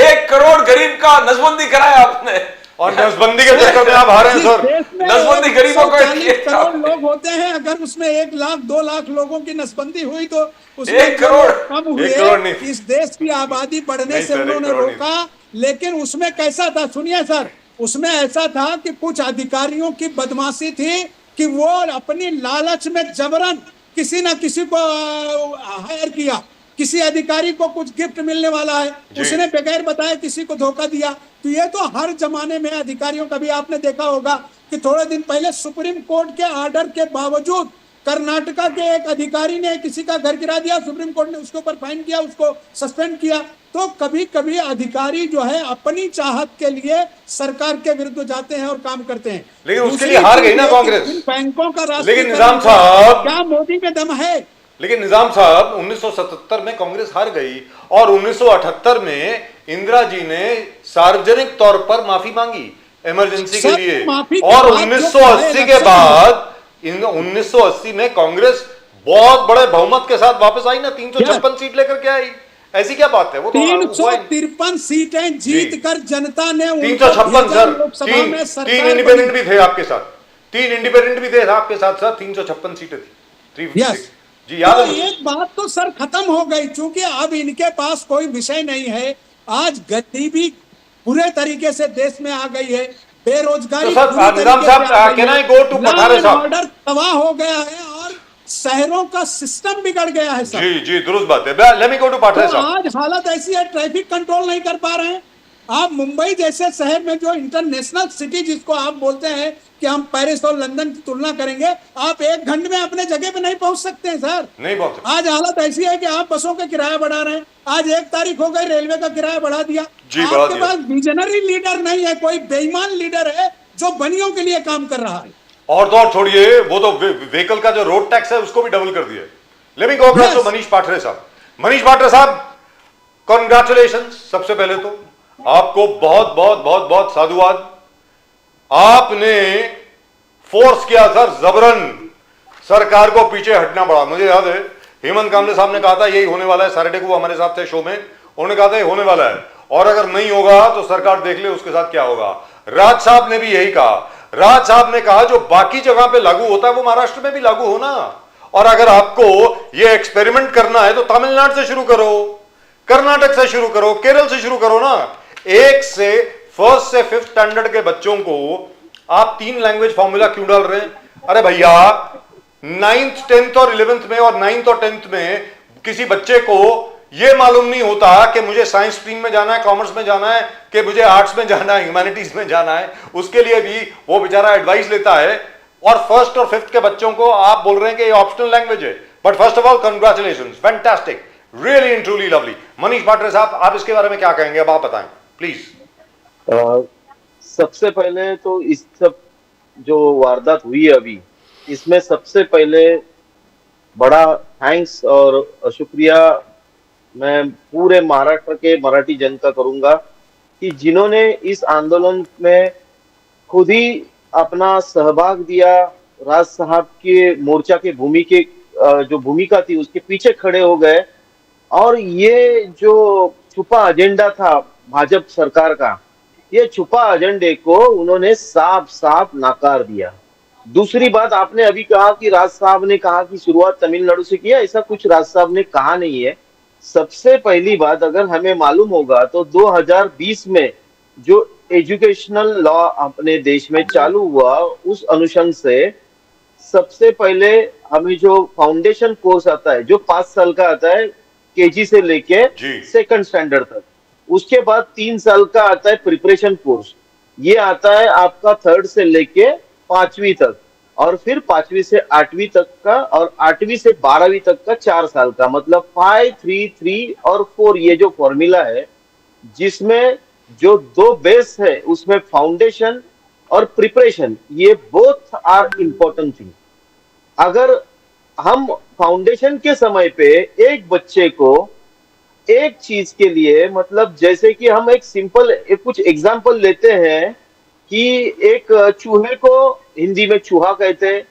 1 करोड़ गरीब का नसबंदी कराया आपने, और नसबंदी के चक्कर में आप हारे हैं सर। नसबंदी गरीबों को 140 करोड़ लोग होते हैं, अगर उसमें 1 लाख 2 लाख लोगों की नसबंदी हुई तो उसमें 1 करोड़ कम 1 करोड़ हुए। इस देश की आबादी बढ़ने नहीं से सर, 1 उन्होंने करोड़ रोका, लेकिन उसमें कैसा था सुनिए सर, उसमें ऐसा था कि कुछ अधिकारियों की बदमाशी थी कि वो अपनी लालच में जबरन किसी ना किसी को हायर किया, किसी अधिकारी को कुछ गिफ्ट मिलने वाला है, जी। उसने बगैर बताए किसी को धोखा दिया। तो ये तो हर जमाने में अधिकारियों का भी आपने देखा होगा कि थोड़े दिन पहले सुप्रीम कोर्ट के ऑर्डर के बावजूद कर्नाटका के एक अधिकारी ने किसी का घर गिरा दिया, सुप्रीम कोर्ट ने उसके ऊपर फाइन किया, उसको सस्पेंड किया। तो कभी कभी अधिकारी जो है अपनी चाहत के लिए सरकार के विरुद्ध जाते हैं और काम करते हैं। लेकिन उसके दूसरी लिए हार गई चीज ना ये कि कांग्रेस। इन बैंकों का लेकिन राष्ट्रीयकरण निजाम साहब, क्या मोदी में दम है? लेकिन निजाम साहब 1977 में कांग्रेस हार गई और 1978 में इंदिरा जी ने सार्वजनिक तौर पर माफी मांगी इमरजेंसी के सर, लिए, माफी के और बाद जो 1980 के इलेक्शन बाद 1980 में कांग्रेस बहुत बड़े बहुमत के साथ वापस आई ना, 356 सीट लेकर के आई। ऐसी क्या बात है? वो तो हुआ ही। 353 सीटें जीतकर जनता ने उनको 356 भेजा सर, लोकसभा तीन में, तीन सरकार इंडिपेंडेंट बनी। भी थे आपके साथ, 3 इंडिपेंडेंट भी थे आपके साथ सर, 356 सीटें थी, 356 यस, जी याद तो है मुझे। एक बात तो सर खत्म हो गई, क्योंकि अब इनके पास कोई विषय नहीं है। आज गरीबी पूरे तरीके से देश में आ गई है, बेरोजगारी तो सर, पूरी निजाम तरीके साहब, से आ गई can है, I go to law Pathare and साहब? ऑर्डर तबाह हो गया है और शहरों का सिस्टम बिगड़ गया है सर। जी जी दुरुस्त बात है। लेट मी गो टू पाठरे तो साहब। आज हालत ऐसी है, ट्रैफिक कंट्रोल नहीं कर पा रहे हैं। आप मुंबई जैसे शहर में, जो इंटरनेशनल सिटी जिसको आप बोलते हैं कि हम पेरिस और लंदन की तुलना करेंगे, आप 1 घंटे में अपने जगह पे नहीं पहुंच सकते हैं सर। नहीं बहुत आज हालत ऐसी है कि आप बसों का किराया बढ़ा रहे हैं। आज 1 तारीख हो गई, रेलवे का किराया बढ़ा दिया। जी, बढ़ा आपके दिया। पास विजनरी लीडर नहीं है, कोई बेईमान लीडर है जो बनियों के लिए काम कर रहा है। और तो और छोड़िए, वो तो व्हीकल का जो रोड टैक्स है उसको भी डबल कर दिया। Let me go back to Manish Pathare साहब। मनीष पाठरे साहब, कॉन्ग्रेचुलेशन। सबसे पहले तो आपको बहुत बहुत बहुत बहुत साधुवाद। आपने फोर्स किया सर, जबरन सरकार को पीछे हटना पड़ा। मुझे याद है हेमंत कामले साहब ने कहा था यही होने वाला है, सैटरडे को वो हमारे साथ थे शो में, उन्होंने कहा था ये होने वाला है और अगर नहीं होगा तो सरकार देख ले उसके साथ क्या होगा। राज साहब ने भी यही कहा। राज साहब ने कहा जो बाकी जगह पे लागू होता है वो महाराष्ट्र में भी लागू होना, और अगर आपको ये एक्सपेरिमेंट करना है तो तमिलनाडु से शुरू करो, कर्नाटक से शुरू करो, केरल से शुरू करो ना। एक से फर्स्ट से 5th स्टैंडर्ड के बच्चों को आप 3 लैंग्वेज फॉर्मूला क्यों डाल रहे हैं? अरे भैया, 9th 10th और 11th में और 9th और 10th में किसी बच्चे को यह मालूम नहीं होता कि मुझे साइंस स्ट्रीम में जाना है, कॉमर्स में जाना है, कि मुझे आर्ट्स में जाना है, ह्यूमैनिटीज में जाना है। उसके लिए भी वो बेचारा एडवाइस लेता है, और 1st और 5th के बच्चों को आप बोल रहे हैं कि ये ऑप्शनल लैंग्वेज है। But first of all congratulations, fantastic, really and truly lovely. Manish Pathare साहब, आप इसके बारे में क्या कहेंगे? अब आप बताएं प्लीज। सबसे पहले तो इस सब जो वारदात हुई है अभी, इसमें सबसे पहले बड़ा थैंक्स और शुक्रिया मैं पूरे महाराष्ट्र के मराठी जनता करूंगा कि जिन्होंने इस आंदोलन में खुद ही अपना सहभाग दिया। राज साहब के मोर्चा के जो भूमिका थी उसके पीछे खड़े हो गए, और ये जो छुपा एजेंडा था भाजपा सरकार का, ये छुपा एजेंडे को उन्होंने साफ साफ नकार दिया। दूसरी बात, आपने अभी कहा कि राज साहब ने कहा कि शुरुआत तमिलनाडु से किया, ऐसा कुछ राज साहब ने कहा नहीं है। सबसे पहली बात, अगर हमें मालूम होगा तो 2020 में जो एजुकेशनल लॉ अपने देश में चालू हुआ, उस अनुसंधान से सबसे पहले हमें जो फाउंडेशन कोर्स आता है जो 5 साल का आता है, केजी से लेके जी। 2nd स्टैंडर्ड तक, उसके बाद 3 साल का आता है प्रिपरेशन कोर्स, ये आता है आपका 3rd से लेके 5वीं तक, और फिर 5वीं से 8वीं तक का, और 8वीं से 12वीं तक का 4 साल का, मतलब 5, 3, 3 और 4, ये जो फॉर्मूला है, जिसमें जो 2 बेस है उसमें फाउंडेशन और प्रिपरेशन, ये बोथ आर इंपॉर्टेंट थिंग। अगर हम फाउंडेशन के समय पे एक बच्चे को एक चीज के लिए, मतलब जैसे कि हम एक सिंपल कुछ एग्जांपल लेते हैं कि एक चूहे को हिंदी में चूहा कहते हैं,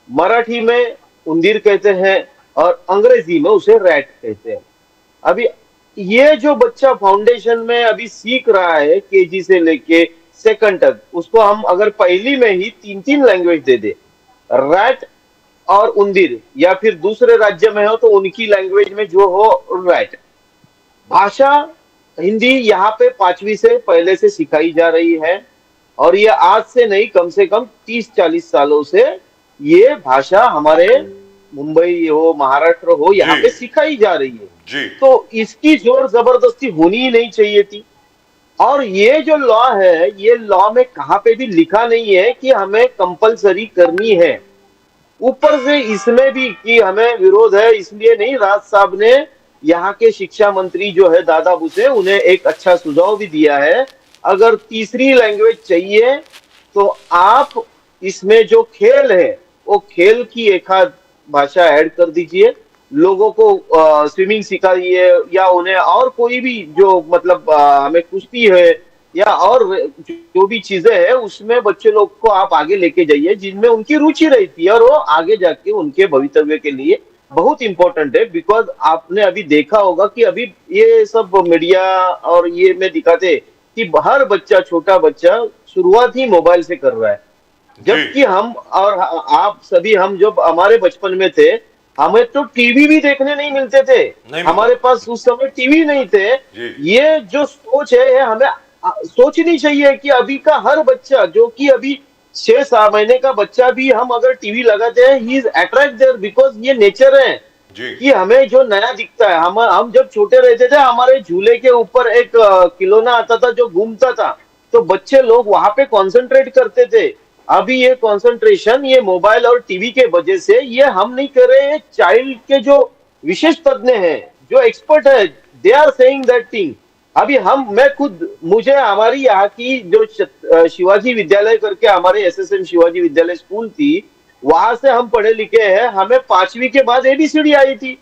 मराठी में उंदीर कहते हैं, और अंग्रेजी में उसे रैट कहते हैं। अभी ये जो बच्चा फाउंडेशन में अभी सीख रहा है केजी से लेके 2nd तक, उसको हम अगर पहली में ही 3-3 लैंग्वेज दे दे, रैट और उंदीर, या फिर दूसरे राज्य में हो तो उनकी लैंग्वेज में जो हो रैट, भाषा हिंदी यहाँ पे 5वीं से पहले से सिखाई जा रही है। और ये आज से नहीं, कम से कम 30-40 सालों से ये भाषा हमारे मुंबई हो, महाराष्ट्र हो, यहाँ जी। पे सिखाई जा रही है। जी तो इसकी जोर जबरदस्ती होनी ही नहीं चाहिए थी। और ये जो लॉ है, ये लॉ में कहाँ पे भी लिखा नहीं है कि हमें कंपलसरी करनी है। ऊपर से इसमें भी कि हमें विरोध है, इसलिए नहीं, राज साहब ने, यहाँ के शिक्षा मंत्री जो है दादा भुसे, उन्हें एक अच्छा सुझाव भी दिया है। अगर तीसरी लैंग्वेज चाहिए तो आप इसमें जो खेल है वो खेल की एक आध भाषा ऐड कर दीजिए, लोगों को स्विमिंग सिखाइए, या उन्हें और कोई भी जो मतलब हमें कुश्ती है या और जो भी चीजें हैं उसमें बच्चे लोग को आप आगे लेके जाइए जिनमें उनकी रुचि रहती है, और वो आगे जाके उनके भवितव्य के लिए बहुत इंपॉर्टेंट है। बिकॉज आपने अभी देखा होगा कि अभी ये सब मीडिया और ये में दिखाते कि हर बच्चा, छोटा बच्चा शुरुआत ही मोबाइल से कर रहा है। जबकि हम और आप सभी, हम जब हमारे बचपन में थे, हमें तो टीवी भी देखने नहीं मिलते थे, नहीं हमारे पास उस समय टीवी नहीं थे। जी। ये जो सोच है हमें सोचनी चाहिए कि अभी का हर बच्चा, जो कि अभी 6-7 महीने का बच्चा भी, हम अगर टीवी लगाते हैं, he is attract there, because ये नेचर है जी कि हमें जो नया दिखता है। हम जब छोटे रहते थे, हमारे झूले के ऊपर एक खिलौना आता था जो घूमता था, तो बच्चे लोग वहां पे कंसंट्रेट करते थे। अभी ये कंसंट्रेशन ये मोबाइल और टीवी के वजह से ये हम नहीं कर रहे। चाइल्ड के जो विशेष तज्ञ हैं, जो एक्सपर्ट है, they are saying that thing. अभी मैं खुद, मुझे हमारी यहाँ की जो शिवाजी विद्यालय करके हमारे एसएसएम शिवाजी विद्यालय स्कूल थी, वहां से हम पढ़े लिखे हैं। हमें 5वीं के बाद एबीसीडी आई थी,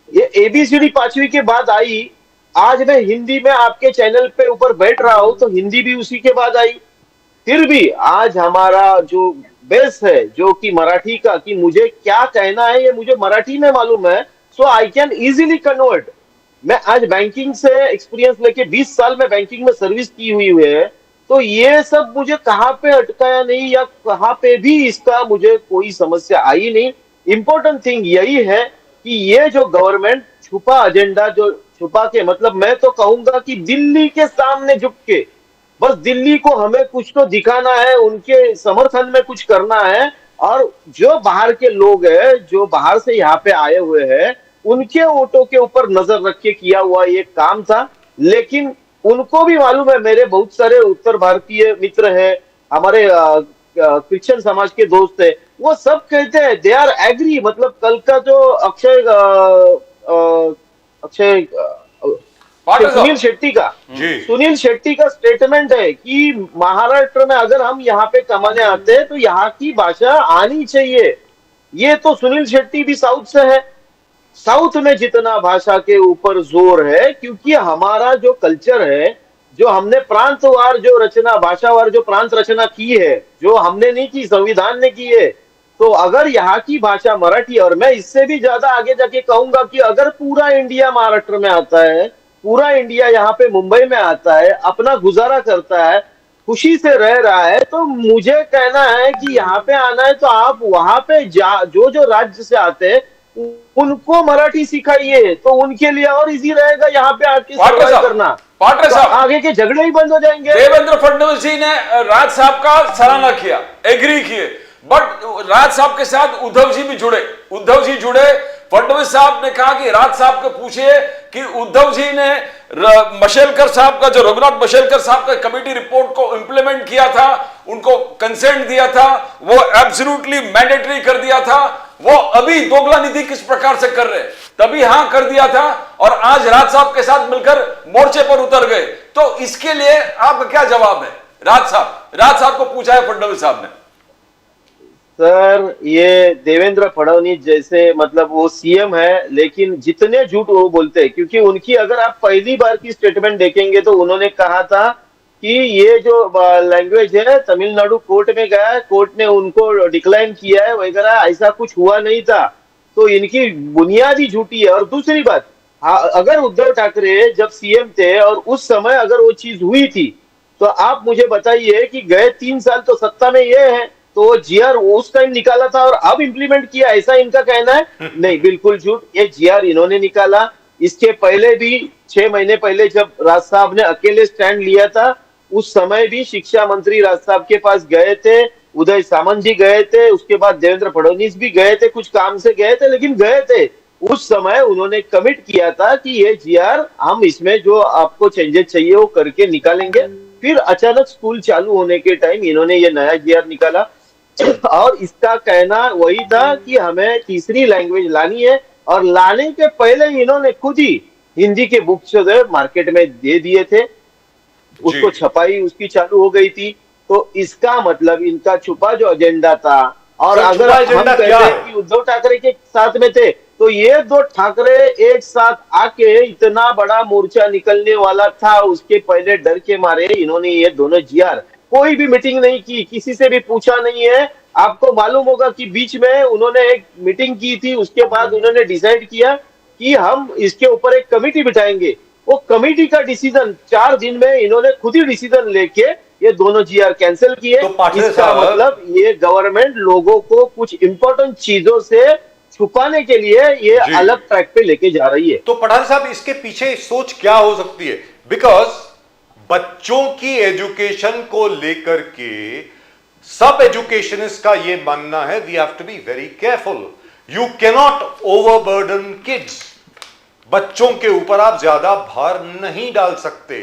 ये एबीसीडी 5वीं के बाद आई। आज मैं हिंदी में आपके चैनल पे ऊपर बैठ रहा हूं तो हिंदी भी उसी के बाद आई। फिर भी आज हमारा जो बेस है जो कि मराठी का, कि मुझे क्या कहना है ये मुझे मराठी में मालूम है, सो आई कैन इजीली कन्वर्ट। मैं आज बैंकिंग से एक्सपीरियंस लेके 20 साल में बैंकिंग में सर्विस की हुई है, तो ये सब मुझे कहाँ पे अटकाया नहीं, या कहाँ पे भी इसका मुझे कोई समस्या आई नहीं। इंपॉर्टेंट थिंग यही है कि ये जो गवर्नमेंट छुपा एजेंडा, जो छुपा के, मतलब मैं तो कहूंगा कि दिल्ली के सामने झुक के, बस दिल्ली को हमें कुछ तो दिखाना है, उनके समर्थन में कुछ करना है। और जो बाहर के लोग हैं, जो बाहर से यहाँ पे आए हुए हैं, उनके वोटों के ऊपर नजर रख के किया हुआ ये काम था। लेकिन उनको भी मालूम है, मेरे बहुत सारे उत्तर भारतीय मित्र हैं, हमारे क्रिश्चियन समाज के दोस्त हैं, वो सब कहते हैं, दे आर एग्री। मतलब कल का जो सुनील शेट्टी का जी सुनील शेट्टी का स्टेटमेंट है कि महाराष्ट्र में अगर हम यहाँ पे कमाने आते हैं तो यहाँ की भाषा आनी चाहिए। ये तो सुनील शेट्टी भी साउथ से है। साउथ में जितना भाषा के ऊपर जोर है, क्योंकि हमारा जो कल्चर है, जो हमने प्रांतवार जो रचना, भाषावार जो प्रांत रचना की है, जो हमने नहीं की, संविधान ने की है। तो अगर यहाँ की भाषा मराठी, और मैं इससे भी ज्यादा आगे जाके कहूंगा कि अगर पूरा इंडिया महाराष्ट्र में आता है, पूरा इंडिया यहाँ पे मुंबई में आता है, अपना गुजारा करता है, खुशी से रह रहा है, तो मुझे कहना है कि यहाँ पे आना है तो आप वहां पे जो जो राज्य से आते हैं उनको मराठी सिखाइए, तो उनके लिए और इजी रहेगा यहाँ पे आके सर्वाइव करना। पाटरे साहब, आगे के झगड़े ही बंद हो जाएंगे। देवेंद्र फडणवीस जी ने राज साहब का सराहना किया, एग्री किए, बट राज साहब के साथ उद्धव जी भी जुड़े। उद्धव जी जुड़े, फडणवीस साहब ने कहा कि राज साहब को पूछिए कि उद्धव जी ने मशेलकर साहब का, जो रघुनाथ मशेलकर साहब का कमेटी रिपोर्ट को इंप्लीमेंट किया था, उनको कंसेंट दिया था, वो एब्सोल्युटली मैंडेटरी कर दिया था, वो अभी दोगला नीति किस प्रकार से कर रहे, तभी हां कर दिया था, और आज राज साहब के साथ मिलकर मोर्चे पर उतर गए। तो इसके लिए आपका क्या जवाब है? राज साहब को पूछा है फडणवीस साहब ने। सर, ये देवेंद्र फडणवीस जैसे, मतलब वो सीएम है, लेकिन जितने झूठ वो बोलते हैं, क्योंकि उनकी अगर आप पहली बार की स्टेटमेंट देखेंगे तो उन्होंने कहा था कि ये जो लैंग्वेज है तमिलनाडु कोर्ट में गया है, कोर्ट ने उनको डिक्लाइन किया है वगैरह, ऐसा कुछ हुआ नहीं था। तो इनकी बुनियादी झूठी है। और दूसरी बात, अगर उद्धव ठाकरे जब सीएम थे और उस समय अगर वो चीज हुई थी, तो आप मुझे बताइए कि गए 3 साल तो सत्ता में ये है, तो जीआर उस टाइम निकाला था और अब इंप्लीमेंट किया, ऐसा इनका कहना है? नहीं, बिल्कुल झूठ। ये जीआर इन्होंने निकाला। इसके पहले भी 6 महीने पहले जब राज साहब ने अकेले स्टैंड लिया था, उस समय भी शिक्षा मंत्री राज साहब के पास गए थे, उदय सामंत जी गए थे, उसके बाद देवेंद्र फडणवीस भी गए थे, कुछ काम से गए थे, लेकिन गए थे। उस समय उन्होंने कमिट किया था कि ये जीआर हम इसमें जो आपको चेंजेस चाहिए वो करके निकालेंगे। फिर अचानक स्कूल चालू होने के टाइम इन्होंने ये नया जीआर निकाला और इसका कहना वही था कि हमें तीसरी लैंग्वेज लानी है, और लाने के पहले इन्होंने खुद ही हिंदी के बुक्स जो है मार्केट में दे दिए थे, उसको छपाई उसकी चालू हो गई थी। तो इसका मतलब इनका छुपा जो एजेंडा था, और सर, अगर छुपा हम एजेंडा कहते क्या हैं है? कि उद्धव ठाकरे के साथ में थे, तो ये दो ठाकरे एक साथ आके इतना बड़ा मोर्चा निकलने वाला था, उसके पहले डर के मारे इन्होंने ये दोनों जीआर, कोई भी मीटिंग नहीं की, किसी से भी पूछा नहीं है। आपको मालूम होगा कि बीच में उन्होंने एक मीटिंग की थी, उसके बाद उन्होंने डिसाइड किया कि हम इसके ऊपर एक कमेटी बिठाएंगे। वो कमेटी का डिसीजन 4 दिन में इन्होंने खुद ही डिसीजन लेके ये दोनों जीआर कैंसिल किए। तो पाठक इसका साहब, मतलब ये गवर्नमेंट लोगों को कुछ इंपॉर्टेंट चीजों से छुपाने के लिए ये जी। अलग ट्रैक पे लेके जा रही है। तो पठान साहब, इसके पीछे सोच क्या हो सकती है? बिकॉज बच्चों की एजुकेशन को लेकर के सब एजुकेशनिस्ट का यह मानना है, we have to be very careful, you cannot overburden kids. बच्चों के ऊपर आप ज्यादा भार नहीं डाल सकते।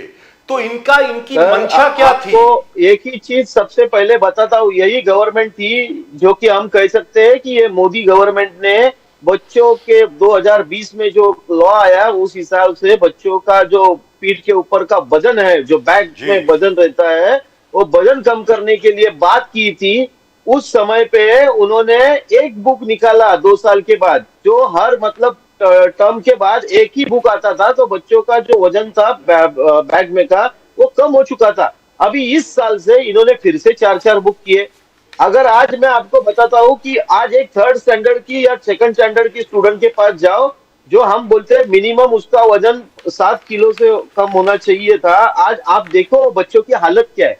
तो इनकी मंशा क्या थी? आपको एक ही चीज सबसे पहले बताता हूँ, यही गवर्नमेंट थी जो कि हम कह सकते हैं कि ये मोदी गवर्नमेंट ने बच्चों के 2020 में जो लॉ आया उस हिसाब से बच्चों का जो पीठ के ऊपर का वजन है, जो बैग में वजन रहता है, वो वजन कम करने के लिए बात की थी। उस समय पे उन्होंने एक बुक निकाला 2 साल के बाद, जो हर मतलब टर्म के बाद एक ही बुक आता था, तो बच्चों का जो वजन था बैग में का वो कम हो चुका था। अभी इस साल से इन्होंने फिर से 4-4 बुक किए। अगर आज मैं आपको बताता हूं कि आज एक 3rd स्टैंडर्ड की या 2nd स्टैंडर्ड की स्टूडेंट के पास जाओ, जो हम बोलते हैं मिनिमम उसका वजन 7 किलो से कम होना चाहिए था, आज आप देखो बच्चों की हालत क्या है।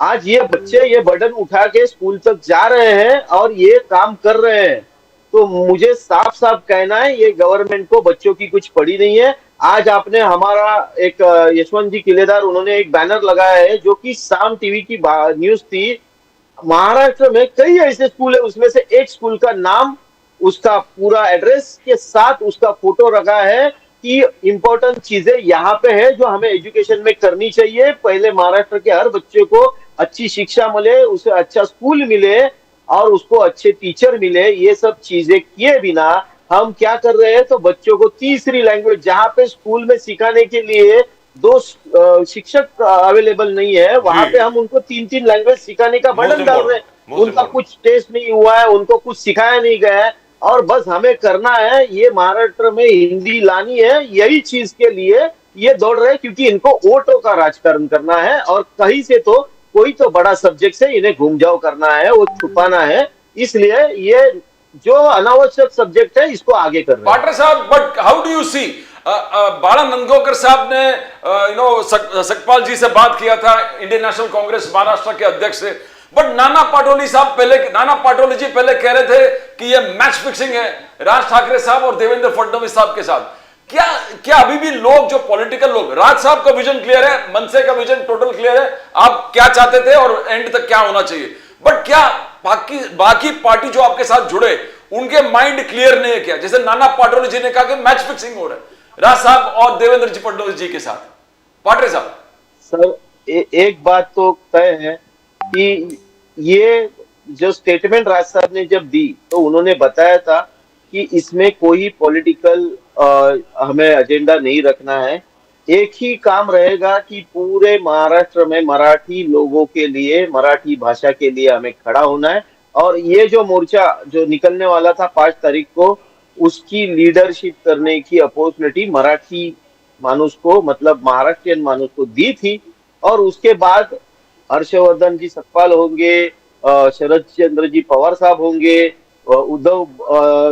आज ये बच्चे ये बर्डन उठा के स्कूल तक जा रहे हैं और ये काम कर रहे हैं। तो मुझे साफ साफ कहना है, ये गवर्नमेंट को बच्चों की कुछ पड़ी नहीं है। आज आपने हमारा एक यशवंत जी किलेदार, उन्होंने एक बैनर लगाया है जो कि शाम टीवी की न्यूज थी। महाराष्ट्र में कई ऐसे स्कूल है, उसमें से एक स्कूल का नाम, उसका पूरा एड्रेस के साथ उसका फोटो रखा है कि इंपॉर्टेंट चीजें यहाँ पे है जो हमें एजुकेशन में करनी चाहिए। पहले महाराष्ट्र के हर बच्चे को अच्छी शिक्षा मिले, उसे अच्छा स्कूल मिले और उसको अच्छे टीचर मिले। ये सब चीजें किए बिना हम क्या कर रहे हैं, तो बच्चों को तीसरी लैंग्वेज, जहाँ पे स्कूल में सिखाने के लिए 2 शिक्षक अवेलेबल नहीं है, वहां पे हम उनको 3-3 लैंग्वेज सिखाने का बर्डन डाल रहे हैं। उनका कुछ टेस्ट नहीं हुआ है, उनको कुछ सिखाया नहीं गया है, और बस हमें करना है ये महाराष्ट्र में हिंदी लानी है। यही चीज के लिए ये दौड़ रहे हैं, क्योंकि इनको वोटों का राजकारण करना है, और कहीं से तो कोई तो बड़ा सब्जेक्ट से इन्हें घूमजाव करना है, वो छुपाना है। इसलिए ये जो अनावश्यक सब्जेक्ट है इसको आगे कर रहे हैं। पाटर साहब, but how do you see, बाला नंदगोकर साहब ने सतपाल जी से बात किया था, इंडियन नेशनल कांग्रेस महाराष्ट्र के अध्यक्ष से, बट नाना पाटोली जी पहले कह रहे थे कि ये मैच फिक्सिंग है राज ठाकरे साहब और देवेंद्र फडणवीस साहब के साथ। क्या अभी भी लोग, जो पॉलिटिकल लोग, राज साहब का विजन क्लियर है, मनसे का विजन टोटल क्लियर है, आप क्या चाहते थे और एंड तक क्या होना चाहिए, बट क्या बाकी पार्टी जो आपके साथ जुड़े उनके माइंड क्लियर नहीं है क्या? जैसे नाना पाटोली जी ने कहा कि मैच फिक्सिंग हो रहा है राज साहब और देवेंद्र जी फडणवीस जी के साथ। पाटरे साहब सर, एक बात तो तय है कि ये जो स्टेटमेंट राज साहब ने जब दी, तो उन्होंने बताया था कि इसमें कोई पॉलिटिकल हमें एजेंडा नहीं रखना है। एक ही काम रहेगा कि पूरे महाराष्ट्र में मराठी लोगों के लिए, मराठी भाषा के लिए हमें खड़ा होना है। और ये जो मोर्चा जो निकलने वाला था 5 तारीख को, उसकी लीडरशिप करने की अपॉर्चुनिटी मराठी मानुस को, मतलब महाराष्ट्रियन मानुस को दी थी। और उसके बाद हर्षवर्धन जी सतपाल होंगे, शरद चंद्र जी पवार साहब होंगे, उद्धव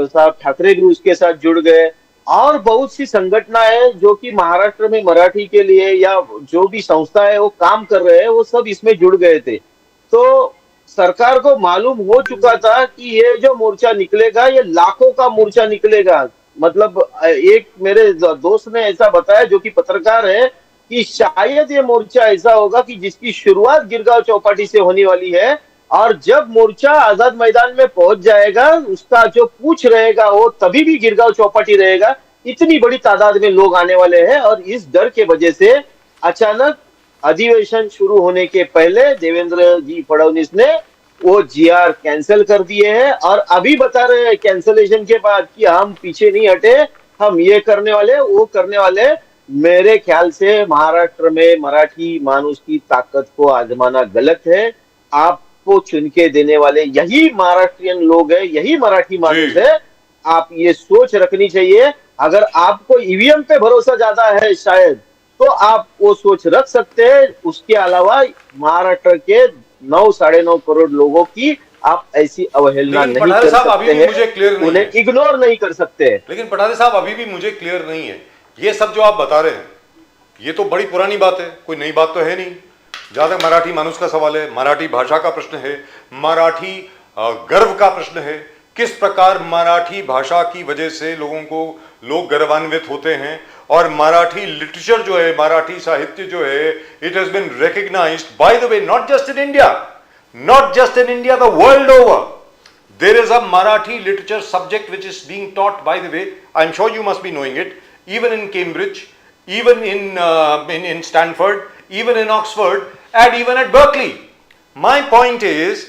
साहब ठाकरे भी उसके साथ जुड़ गए, और बहुत सी संगठनाएं जो कि महाराष्ट्र में मराठी के लिए या जो भी संस्था है वो काम कर रहे हैं, वो सब इसमें जुड़ गए थे। तो सरकार को मालूम हो चुका था कि ये जो मोर्चा निकलेगा ये लाखों का मोर्चा निकलेगा। मतलब एक मेरे दोस्त ने ऐसा बताया, जो कि पत्रकार है, कि शायद ये मोर्चा ऐसा होगा कि जिसकी शुरुआत गिरगांव चौपाटी से होने वाली है, और जब मोर्चा आजाद मैदान में पहुंच जाएगा उसका जो पूछ रहेगा वो तभी भी गिरगांव चौपाटी रहेगा। इतनी बड़ी तादाद में लोग आने वाले हैं, और इस डर के वजह से अचानक अधिवेशन शुरू होने के पहले देवेंद्र जी फडणवीस ने वो जीआर कैंसिल कर दिए हैं, और अभी बता रहे हैं कैंसिलेशन के बाद कि हम पीछे नहीं हटे, हम ये करने वाले वो करने वाले। मेरे ख्याल से महाराष्ट्र में मराठी मानुष की ताकत को आजमाना गलत है। आपको चुन के देने वाले यही महाराष्ट्रियन लोग हैं, यही मराठी मानुष है। आप ये सोच रखनी चाहिए। अगर आपको ईवीएम पे भरोसा ज्यादा है शायद, तो आप वो सोच रख सकते हैं। उसके अलावा महाराष्ट्र के 9-9.5 करोड़ लोगों की आप ऐसी अवहेलना लेकिन नहीं पठारे कर साहब, अभी सकते भी मुझे क्लियर हैं, नहीं उन्हें है। इग्नोर नहीं कर सकते हैं। लेकिन पठारे साहब, अभी भी मुझे क्लियर नहीं है, ये सब जो आप बता रहे हैं ये तो बड़ी पुरानी बात है, कोई नई बात तो है नहीं। जहां तक मराठी मानुष का सवाल है, मराठी भाषा का प्रश्न है, मराठी गर्व का प्रश्न है, किस प्रकार मराठी भाषा की वजह से लोग गर्वान्वित होते हैं, और मराठी लिटरेचर जो है, मराठी साहित्य जो है, it has been recognised by the way not just in India, the world over. There is a Marathi literature subject which is being taught, by the way, I'm sure you must be knowing it, even in Cambridge, even in Stanford, even in Oxford, and even at Berkeley. My point is,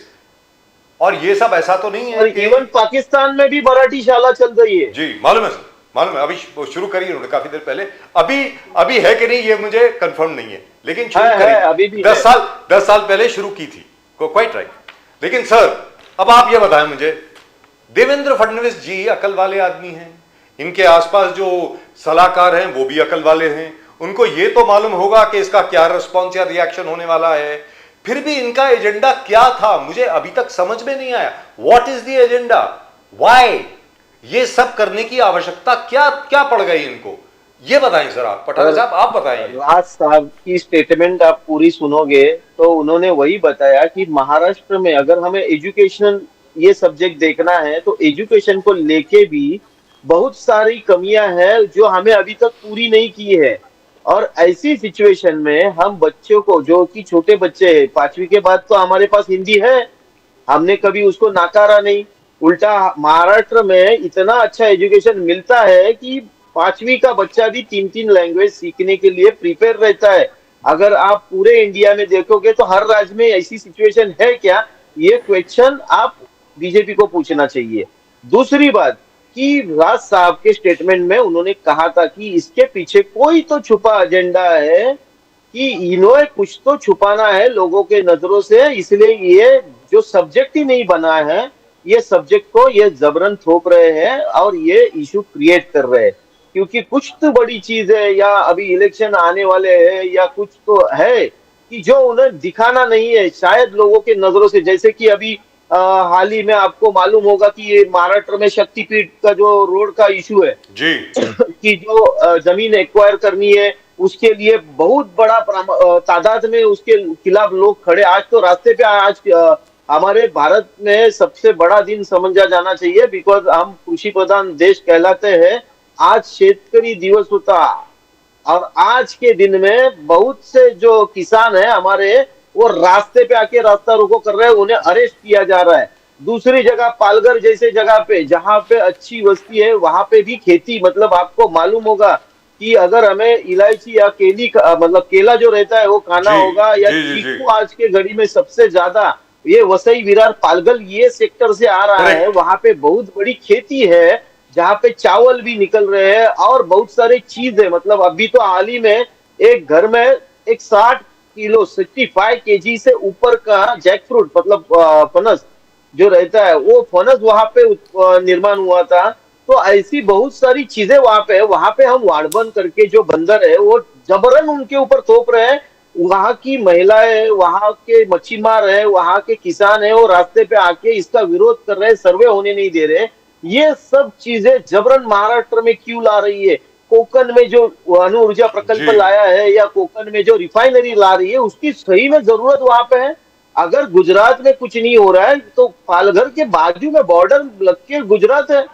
और ये सब ऐसा तो नहीं और है कि इवन पाकिस्तान में भी मराठी शाला चल रही है। जी मालूम है सर, मालूम है, अभी शुरू करी उन्होंने काफी देर पहले। अभी है कि नहीं ये मुझे कंफर्म नहीं है, लेकिन शुरू है, करी, अभी भी 10 साल पहले शुरू की थी, क्वाइट राइट। लेकिन सर, अब आप ये बताएं मुझे, देवेंद्र फडणवीस जी अकल वाले आदमी हैं, इनके आसपास जो सलाहकार हैं वो भी अकल वाले हैं, उनको ये तो मालूम होगा कि इसका क्या रिस्पॉन्स या रिएक्शन होने वाला है। फिर भी इनका एजेंडा क्या था, मुझे अभी तक समझ में नहीं आया। What is the agenda, why ये सब करने की आवश्यकता क्या पड़ गई इनको, ये बताएं सर। आप पठारे साहब, आप बताएं। राज साहब की स्टेटमेंट आप पूरी सुनोगे तो उन्होंने वही बताया कि महाराष्ट्र में अगर हमें एजुकेशन ये सब्जेक्ट देखना है तो एजुकेशन को लेके भी बहुत सारी कमियां हैं जो हमें अभी तक पूरी नहीं की है। और ऐसी सिचुएशन में हम बच्चों को, जो कि छोटे बच्चे हैं, 5वीं के बाद तो हमारे पास हिंदी है, हमने कभी उसको नाकारा नहीं। उल्टा महाराष्ट्र में इतना अच्छा एजुकेशन मिलता है कि 5वीं का बच्चा भी 3 लैंग्वेज सीखने के लिए प्रिपेयर रहता है। अगर आप पूरे इंडिया में देखोगे तो हर राज्य में ऐसी सिचुएशन है क्या, ये क्वेश्चन आप बीजेपी को पूछना चाहिए। दूसरी बात कि राज साहब के स्टेटमेंट में उन्होंने कहा था कि इसके पीछे कोई तो छुपा एजेंडा है, कि इन्होंने कुछ तो छुपाना है लोगों के नजरों से, इसलिए ये जो सब्जेक्ट ही नहीं बना है, ये सब्जेक्ट को ये जबरन थोप रहे हैं और ये इशू क्रिएट कर रहे हैं। क्योंकि कुछ तो बड़ी चीज है, या अभी इलेक्शन आने वाले हैं, या कुछ तो है कि जो उन्हें दिखाना नहीं है शायद लोगों के नजरों से। जैसे कि अभी हाल ही में आपको मालूम होगा कि ये महाराष्ट्र में शक्तिपीठ का जो रोड का इशू है जी कि जो जमीन एक्वायर करनी है, उसके लिए बहुत बड़ा तादाद में उसके खिलाफ लोग खड़े। आज तो रास्ते पे, आज हमारे भारत में सबसे बड़ा दिन समझा जाना चाहिए, बिकॉज हम कृषि प्रधान देश कहलाते हैं। आज शेतकरी दिवस होता, और आज के दिन में बहुत से जो किसान हैं हमारे, वो रास्ते पे आके रास्ता रोको कर रहे हैं, उन्हें अरेस्ट किया जा रहा है। दूसरी जगह पालघर जैसे जगह पे, जहां पे अच्छी वस्ती है, वहां पे भी खेती, मतलब आपको मालूम होगा कि अगर हमें इलायची या केली मतलब केला जो रहता है वो खाना होगा, या चीकू आज के घड़ी में सबसे ज्यादा ये वसई विरार पालघर ये सेक्टर से आ रहा है। वहां पे बहुत बड़ी खेती है, जहाँ पे चावल भी निकल रहे हैं और बहुत सारे चीज है। मतलब अभी तो हाल ही में एक घर में एक 60 किलो 65 केजी से ऊपर का जैक फ्रूट, मतलब फनस जो रहता है, वो फनस वहां पे निर्माण हुआ था। तो ऐसी बहुत सारी चीजें वहां पे हम वाड़बंद करके जो बंदर है वो जबरन उनके ऊपर थोप रहे हैं। वहां की महिलाएं, वहां के मच्छीमार है, वहां के किसान है, वो रास्ते पे आके इसका विरोध कर रहे हैं, सर्वे होने नहीं दे रहे। ये सब चीजें जबरन महाराष्ट्र में क्यों ला रही है? कोकन में जो अणु ऊर्जा प्रकल्प लाया है, या कोकन में जो रिफाइनरी ला रही है, उसकी सही में जरूरत वहां पे है। अगर गुजरात में कुछ नहीं हो रहा है तो पालघर के बाजू में बॉर्डर लग के गुजरात है,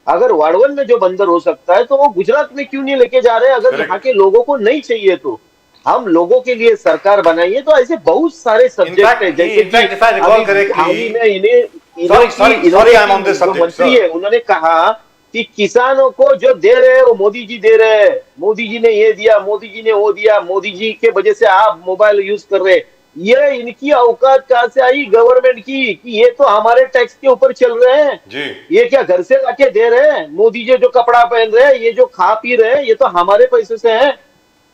अगर वाड़वन में जो बंदर हो सकता है तो वो गुजरात में क्यों नहीं लेके जा रहे? अगर यहाँ के लोगों को नहीं चाहिए तो हम लोगों के लिए सरकार बनाइए। तो ऐसे बहुत सारे सब्जेक्ट है, जैसे इनफैक्ट इफ आई रिकॉल हाल ही में sorry, I'm on this जो subject, मंत्री sir. है उन्होंने कहा कि किसानों को जो दे रहे हैं वो मोदी जी दे रहे हैं, मोदी जी ने ये दिया, मोदी जी ने वो दिया, मोदी जी के वजह से आप मोबाइल यूज कर रहे हैं। ये इनकी औकात कहाँ से आई गवर्नमेंट की कि ये तो हमारे टैक्स के ऊपर चल रहे हैं, जी ये क्या घर से लाके दे रहे हैं? मोदी जी जो कपड़ा पहन रहे हैं, ये जो खा पी रहे हैं, ये तो हमारे पैसे से है।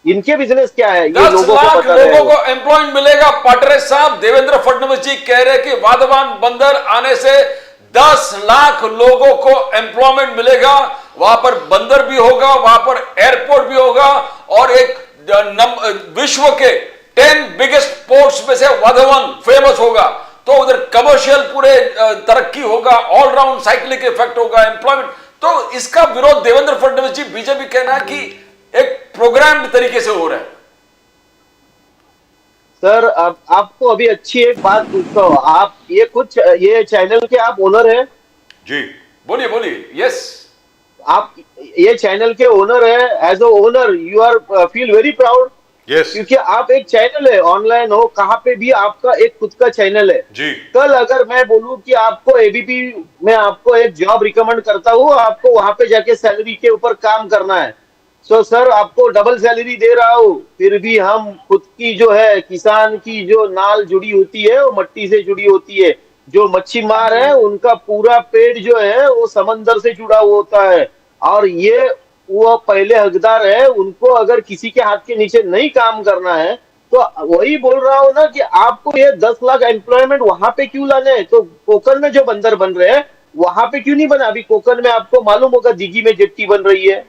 इनके बिजनेस क्या है ये 10 लोगों को लाख पता लोगों रहेगा। को एम्प्लॉयमेंट मिलेगा। पाटरे साहब, देवेंद्र फडणवीस जी कह रहे हैं कि वाधवान बंदर आने से 10 लाख लोगों को एम्प्लॉयमेंट मिलेगा। वहां पर बंदर भी होगा, वहां पर एयरपोर्ट भी होगा और एक विश्व के 10 बिगेस्ट पोर्ट्स में से वाधवान फेमस होगा। तो उधर कमर्शियल पूरे तरक्की होगा, ऑलराउंड साइक्लिक इफेक्ट होगा, एम्प्लॉयमेंट। तो इसका विरोध देवेंद्र फडणवीस जी, बीजेपी कहना है कि एक प्रोग्राम्ड तरीके से हो रहा है। सर अब आपको अभी अच्छी एक बात पूछता हूँ, आप ये चैनल के आप ओनर हैं? जी बोलिए बोलिए। यस, आप ये चैनल के ओनर है। As a owner you are feel very proud, yes क्योंकि आप एक चैनल है, ऑनलाइन हो कहाँ पे भी आपका एक खुद का चैनल है। जी कल अगर मैं बोलूं कि आपको एबीपी में आपको एक जॉब रिकमेंड करता हूँ, आपको वहां पे जाके सैलरी के ऊपर काम करना है, सो सर आपको डबल सैलरी दे रहा हूँ, फिर भी हम खुद की जो है किसान की जो नाल जुड़ी होती है वो मट्टी से जुड़ी होती है। जो मच्छी मार है उनका पूरा पेट जो है वो समंदर से जुड़ा हुआ होता है, और ये वो पहले हकदार है। उनको अगर किसी के हाथ के नीचे नहीं काम करना है, तो वही बोल रहा हूँ ना कि आपको ये 10 लाख एम्प्लॉयमेंट वहां पे क्यों लाने हैं? तो कोकन में जो बंदर बन रहे हैं वहां पे क्यों नहीं बना? अभी कोकन में आपको मालूम होगा दीघी में जेट्टी बन रही है,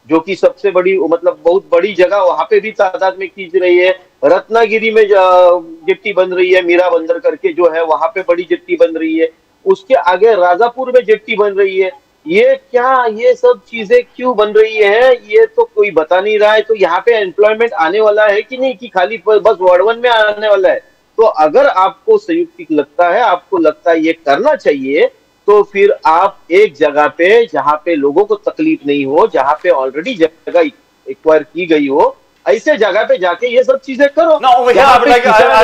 जो कि सबसे बड़ी मतलब बहुत बड़ी जगह, वहां पे भी तादाद में खींच रही है। रत्नागिरी में जेट्टी बन रही है, मीरा बंदर करके जो है वहां पे बड़ी जेट्टी बन रही है। उसके आगे राजापुर में जेट्टी बन रही है। ये सब चीजें क्यों बन रही है ये तो कोई बता नहीं रहा है। तो यहाँ पे एम्प्लॉयमेंट आने वाला है कि नहीं, कि खाली बस वर्ड 1 में आने वाला है? तो अगर आपको संयुक्त लगता है, आपको लगता है ये करना चाहिए, तो फिर आप एक जगह पे जहां पे लोगों को तकलीफ नहीं हो, जहां पे ऑलरेडी जगह एक्वायर की गई हो, ऐसे जगह पे जाके ये सब चीजें करो। Now over here I'd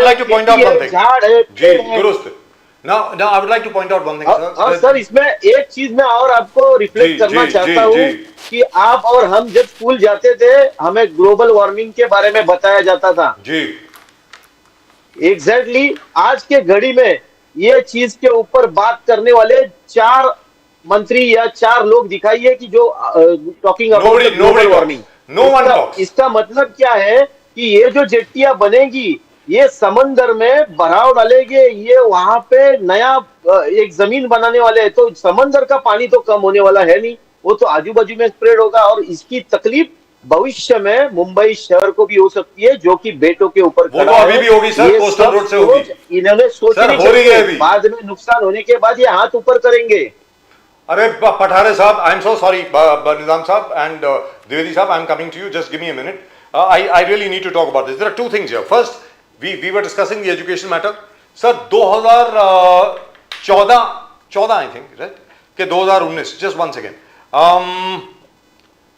like to point out something. झाड़ है, जी पेड़ है। दुरुस्त। Now I would like to point out one thing, sir. और सर इसमें एक चीज मैं और आपको रिफ्लेक्ट जी, करना जी, चाहता जी, हूँ जी। कि आप और हम जब स्कूल जाते थे हमें ग्लोबल वार्मिंग के बारे में बताया जाता था। जी एग्जैक्टली आज के घड़ी में ये चीज के ऊपर बात करने वाले 4 मंत्री या 4 लोग दिखाइए कि जो talking about global warming. No one talks. इसका मतलब क्या है कि ये जो जेट्टियां बनेगी ये समंदर में बहाव डालेंगे, ये वहां पे नया एक जमीन बनाने वाले हैं, तो समंदर का पानी तो कम होने वाला है नहीं, वो तो आजू बाजू में स्प्रेड होगा। और इसकी तकलीफ भविष्य में मुंबई शहर को भी हो सकती है, जो कि बेटों के ऊपर वो तो अभी भी होगी सर, ये कोस्टल सब रोड से होगी। सोच इन्होंने सोच सर, नहीं हो रही है चाहिए। अभी। बाद में नुकसान होने के बाद ये हाथ ऊपर करेंगे। अरे पठारे साहब, आई एम सो सॉरी, निजाम साहब एंड द्विवेदी साहब, I am coming to you, just give me a minute. I really need to talk about this. There are two things here. First, we were discussing the education matter. Sir, 2014 I think, right? कि 2019. Just one second.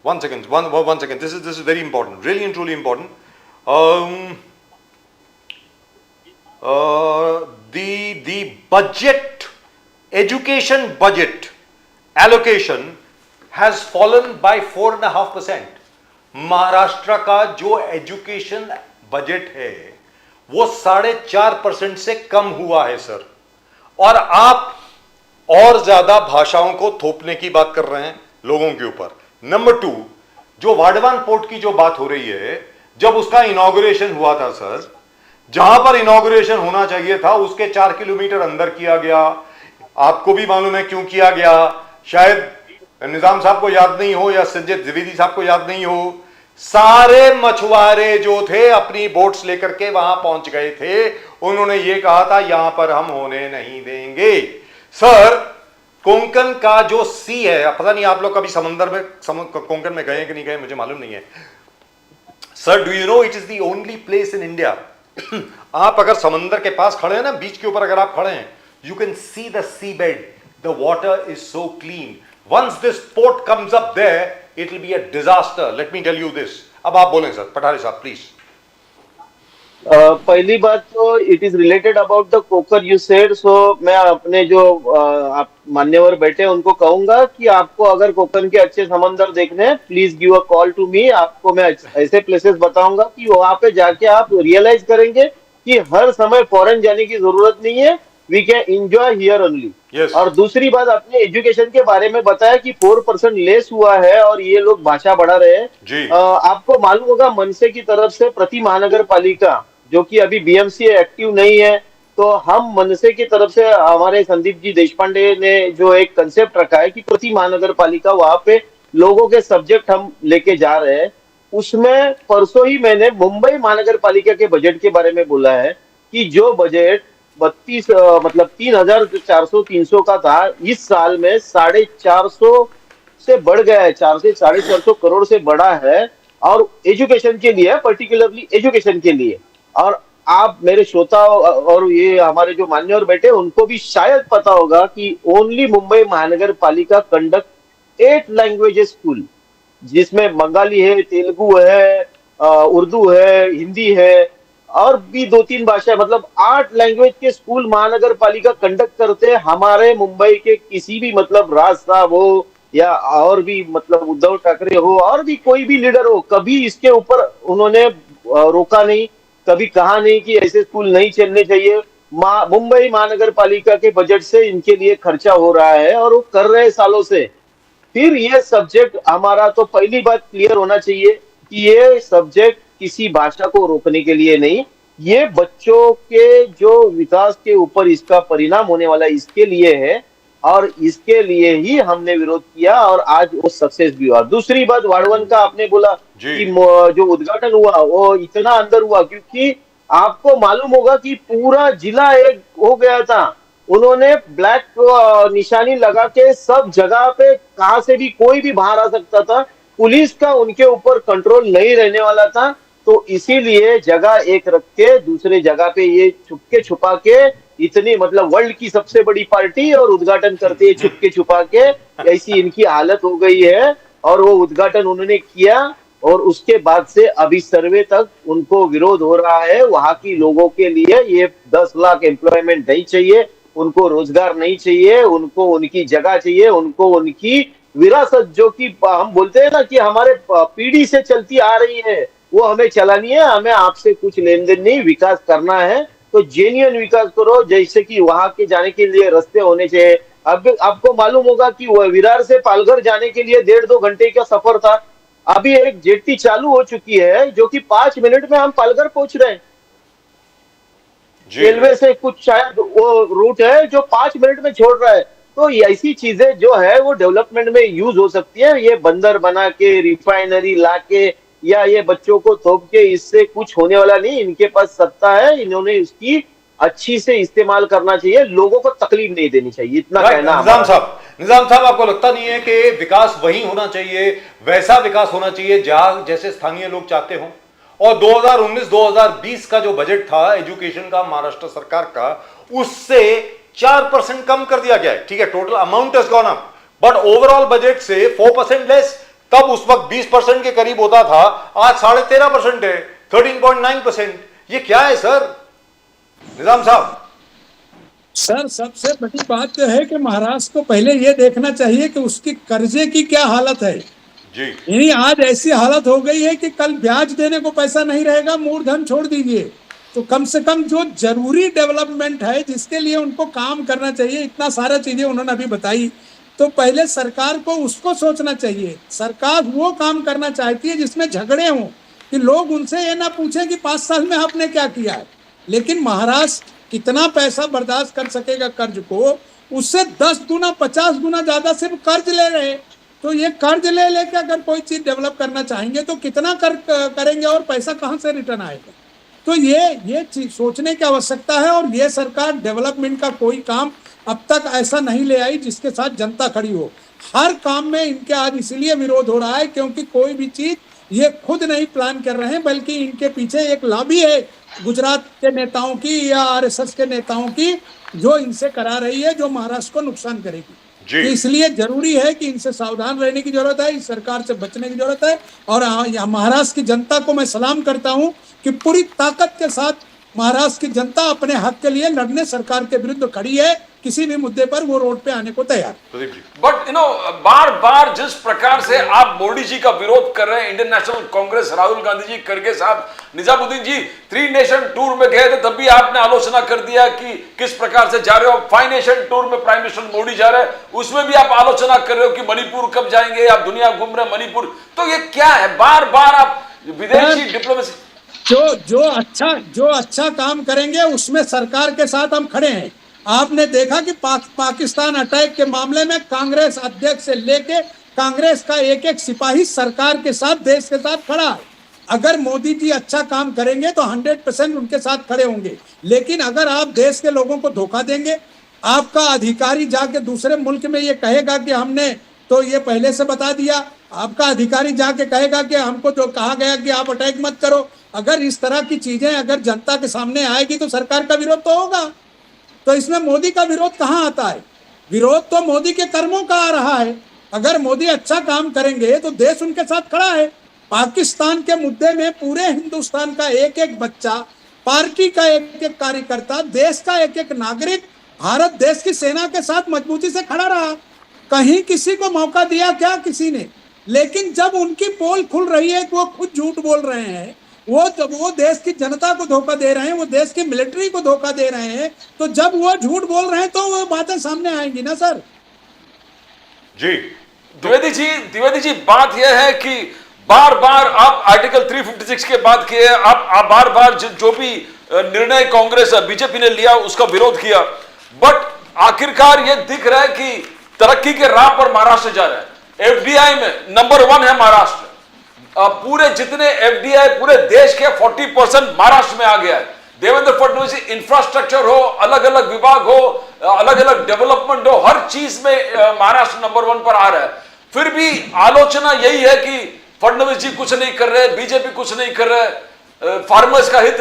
One second. This is very important. Really and truly important. The budget, education budget allocation has fallen by 4.5%. Maharashtra का जो एजुकेशन बजट है वो 4.5% से कम हुआ है सर, और आप और ज्यादा भाषाओं को थोपने की बात कर रहे हैं लोगों के ऊपर. नंबर 2, जो वाडवान पोर्ट की जो बात हो रही है, जब उसका इनॉग्रेशन हुआ था सर, जहां पर इनॉग्रेशन होना चाहिए था उसके 4 किलोमीटर अंदर किया गया. आपको भी मालूम है क्यों किया गया, शायद निजाम साहब को याद नहीं हो या संजय द्विवेदी साहब को याद नहीं हो. सारे मछुआरे जो थे अपनी बोट्स लेकर के वहां पहुंच गए थे. उन्होंने ये कहा था यहां पर हम होने नहीं देंगे. सर, कोंकण का जो सी है, पता नहीं आप लोग कभी समंदर में कोंकण में गए कि नहीं गए, मुझे मालूम नहीं है. Sir, do you know it is the only place in India, आप अगर समंदर के पास खड़े हैं ना, बीच के ऊपर अगर आप खड़े हैं, you can see the sea bed, the water is so clean. Once this port comes up there, it will be a disaster. Let me tell you this. अब आप बोलें सर, पठारे साहब प्लीज. पहली बात तो it is related about the कोकर यू सेड, सो मैं अपने जो आप मान्यवर बैठे हैं उनको कहूंगा कि आपको अगर कोकन के अच्छे समंदर देखने हैं, please give a call to me. आपको मैं ऐसे प्लेसेस बताऊंगा कि वहां पे जाके आप रियलाइज करेंगे कि हर समय फॉरेन जाने की जरूरत नहीं है, we can enjoy here only. Yes. और दूसरी बात, आपने एजुकेशन के बारे में बताया कि 4% लेस हुआ है और ये लोग भाषा बढ़ा रहे हैं। जी। आपको मालूम होगा मनसे की तरफ से प्रति महानगर पालिका, जो कि अभी बीएमसी एक्टिव नहीं है, तो हम मनसे की तरफ से हमारे संदीप जी देशपांडे ने जो एक कंसेप्ट रखा है कि प्रति महानगर पालिका वहां पे लोगों के सब्जेक्ट हम लेके जा रहे हैं। उसमें परसों ही मैंने मुंबई महानगर पालिका के बजट के बारे में बोला है कि जो बजट 32 मतलब 3,400 300 का था, इस साल में 450 से बढ़ गया है, 4 से 450 करोड़ से बढ़ा है। और एजुकेशन के लिए, पर्टिकुलरली एजुकेशन के लिए। और आप मेरे श्रोता और ये हमारे जो मान्यवर बैठे उनको भी शायद पता होगा कि ओनली मुंबई महानगर पालिका कंडक्ट 8 लैंग्वेजेस स्कूल, जिसमें बंगाली है, तेलुगु है, उर्दू है, हिंदी है और भी 2-3 भाषा, मतलब 8 लैंग्वेज के स्कूल महानगर पालिका कंडक्ट करते हैं। हमारे मुंबई के किसी भी मतलब राज साहब हो या और भी मतलब उद्धव ठाकरे हो और भी कोई भी लीडर हो, कभी इसके ऊपर उन्होंने रोका नहीं, कभी कहा नहीं कि ऐसे स्कूल नहीं चलने चाहिए। मुंबई महानगर पालिका के बजट से इनके लिए खर्चा हो रहा है और वो कर रहे हैं सालों से। फिर ये सब्जेक्ट हमारा, तो पहली बात क्लियर होना चाहिए कि ये सब्जेक्ट किसी भाषा को रोकने के लिए नहीं, ये बच्चों के जो विकास के ऊपर इसका परिणाम होने वाला है इसके लिए है। और इसके लिए ही हमने विरोध किया और आज वो सक्सेस भी हुआ। दूसरी बात, वाड़वन का आपने बोला कि जो उद्घाटन हुआ वो इतना अंदर हुआ क्योंकि आपको मालूम होगा कि पूरा जिला एक हो गया था। उन्होंने ब्लैक निशानी लगा के सब जगह पे कहां से भी कोई भी बाहर आ सकता था, पुलिस का उनके ऊपर कंट्रोल नहीं रहने वाला था। तो इसीलिए जगह एक रख के दूसरे जगह पे ये छुपके छुपा के, इतनी मतलब वर्ल्ड की सबसे बड़ी पार्टी और उद्घाटन करते हैं छुपके छुपा के, ऐसी इनकी हालत हो गई है। और वो उद्घाटन उन्होंने किया और उसके बाद से अभी सर्वे तक उनको विरोध हो रहा है। वहां की लोगों के लिए ये 10 लाख एम्प्लॉयमेंट नहीं चाहिए, उनको रोजगार नहीं चाहिए, उनको उनकी जगह चाहिए, उनको उनकी विरासत जो कि हम बोलते हैं ना कि हमारे पीढ़ी से चलती आ रही है, वो हमें चलानी है। हमें आपसे कुछ लेन देन नहीं, विकास करना है तो जेन्युइन विकास करो। जैसे कि वहां के जाने के लिए रास्ते होने चाहिए। अब आपको मालूम होगा कि विरार से पालघर जाने के लिए 1.5-2 घंटे का सफर था, अभी एक जेट्टी चालू हो चुकी है जो कि 5 मिनट में हम पालघर पहुंच रहे हैं। रेलवे से कुछ शायद वो रूट है जो 5 मिनट में छोड़ रहा है। तो ऐसी चीजें जो है वो डेवलपमेंट में यूज हो सकती है। ये बंदर बना के, रिफाइनरी ला के या ये बच्चों को थोप के, इससे कुछ होने वाला नहीं। इनके पास सत्ता है, इन्होंने इसकी अच्छी से इस्तेमाल करना चाहिए, लोगों को तकलीफ नहीं देनी चाहिए, इतना कहना। निजाम साहब आपको लगता नहीं है कि विकास वही होना चाहिए, वैसा विकास होना चाहिए जहां जैसे स्थानीय लोग चाहते हो? और 2019-2020 का जो बजट था एजुकेशन का महाराष्ट्र सरकार का, उससे 4% कम कर दिया गया है। ठीक है, total amount has gone up, but overall budget से 4% लेस। तब उस वक्त 20% के करीब होता था, आज 13.5% है, 13.9%। ये क्या है सर निजाम साहब? सर, सबसे बड़ी बात तो है कि महाराष्ट्र को पहले ये देखना चाहिए कि उसकी कर्जे की क्या हालत है जी। यानी आज ऐसी हालत हो गई है कि कल ब्याज देने को पैसा नहीं रहेगा, मूलधन छोड़ दीजिए। तो कम से कम जो जरूरी डेवलपमेंट है जिसके लिए उनको काम करना चाहिए, इतना सारा चीजें उन्होंने अभी बताई, तो पहले सरकार को उसको सोचना चाहिए। सरकार वो काम करना चाहती है जिसमें झगड़े हों, कि लोग उनसे ये ना पूछें कि 5 साल में आपने क्या किया है। लेकिन महाराष्ट्र कितना पैसा बर्दाश्त कर सकेगा कर्ज को, उससे 10 गुना 50 गुना ज्यादा सिर्फ कर्ज ले रहे। तो ये कर्ज ले लेकर अगर कोई चीज डेवलप करना चाहेंगे तो कितना करेंगे और पैसा कहाँ से रिटर्न आएगा? तो ये चीज सोचने की आवश्यकता है। और ये सरकार डेवलपमेंट का कोई काम अब तक ऐसा नहीं ले आई जिसके साथ जनता खड़ी हो। हर काम में इनके आज इसलिए विरोध हो रहा है क्योंकि कोई भी चीज ये खुद नहीं प्लान कर रहे हैं, बल्कि इनके पीछे एक लॉबी है गुजरात के नेताओं की या आरएसएस के नेताओं की, जो इनसे करा रही है, जो महाराष्ट्र को नुकसान करेगी। जी। कि इसलिए जरूरी है कि इनसे सावधान रहने की जरूरत है, इस सरकार से बचने की जरूरत है। और महाराष्ट्र की जनता को मैं सलाम करता हूं कि पूरी ताकत के साथ महाराष्ट्र की जनता अपने हक के लिए लड़ने सरकार के विरुद्ध खड़ी है। किसी भी मुद्दे पर वो रोड पे आने को तैयार। प्रदीप जी। बट बार बार जिस प्रकार से आप मोदी जी का विरोध कर रहे हैं, इंडियन नेशनल कांग्रेस, राहुल गांधी जी, खड़गे साहब, निजामुद्दीन जी 3 नेशन टूर में गए थे, तब भी आपने आलोचना कर दिया कि किस प्रकार से जा रहे हो। 5 नेशन टूर में प्राइम मिनिस्टर मोदी जा रहे हैं, उसमें भी आप आलोचना कर रहे हो कि मणिपुर कब जाएंगे, आप दुनिया घूम रहे हैं मणिपुर। तो ये क्या है, बार बार आप विदेशी डिप्लोमेसी। जो अच्छा काम करेंगे उसमें सरकार के साथ हम खड़े हैं। आपने देखा कि पाकिस्तान अटैक के मामले में कांग्रेस अध्यक्ष से लेके कांग्रेस का एक एक सिपाही सरकार के साथ, देश के साथ खड़ा है। अगर मोदी जी अच्छा काम करेंगे तो 100% उनके साथ खड़े होंगे। लेकिन अगर आप देश के लोगों को धोखा देंगे, आपका अधिकारी जाके दूसरे मुल्क में ये कहेगा कि हमने तो ये पहले से बता दिया, आपका अधिकारी जाके कहेगा कि हमको जो कहा गया कि आप अटैक मत करो, अगर इस तरह की चीजें अगर जनता के सामने आएगी तो सरकार का विरोध तो होगा। तो इसमें मोदी का विरोध कहाँ आता है? विरोध तो मोदी के कर्मों का आ रहा है। अगर मोदी अच्छा काम करेंगे तो देश उनके साथ खड़ा है। पाकिस्तान के मुद्दे में पूरे हिंदुस्तान का एक एक बच्चा, पार्टी का एक एक कार्यकर्ता, देश का एक एक नागरिक भारत देश की सेना के साथ मजबूती से खड़ा रहा। कहीं किसी को मौका दिया क्या किसी ने? लेकिन जब उनकी पोल खुल रही है कि वो खुद झूठ बोल रहे हैं, वो देश की जनता को धोखा दे रहे हैं, वो देश की मिलिट्री को धोखा दे रहे हैं, तो जब वो झूठ बोल रहे हैं तो वो बातें सामने आएंगी ना सर। जी द्विवेदी जी, बात यह है कि बार बार आप आर्टिकल 356 के बात किए, आप बार बार जो भी निर्णय कांग्रेस बीजेपी ने लिया उसका विरोध किया, बट आखिरकार ये दिख रहा है कि तरक्की के राह पर महाराष्ट्र जा रहा है। एफडीआई में नंबर 1 है महाराष्ट्र। पूरे जितने एफडीआई पूरे देश के 40% महाराष्ट्र में आ गया है। देवेंद्र फडणवीस, इंफ्रास्ट्रक्चर हो, अलग अलग विभाग हो, अलग अलग डेवलपमेंट हो, हर चीज में महाराष्ट्र नंबर 1 पर आ रहा है। फिर भी आलोचना यही है कि फडणवीस जी कुछ नहीं कर रहे, बीजेपी कुछ नहीं कर रहे, फार्मर्स का हित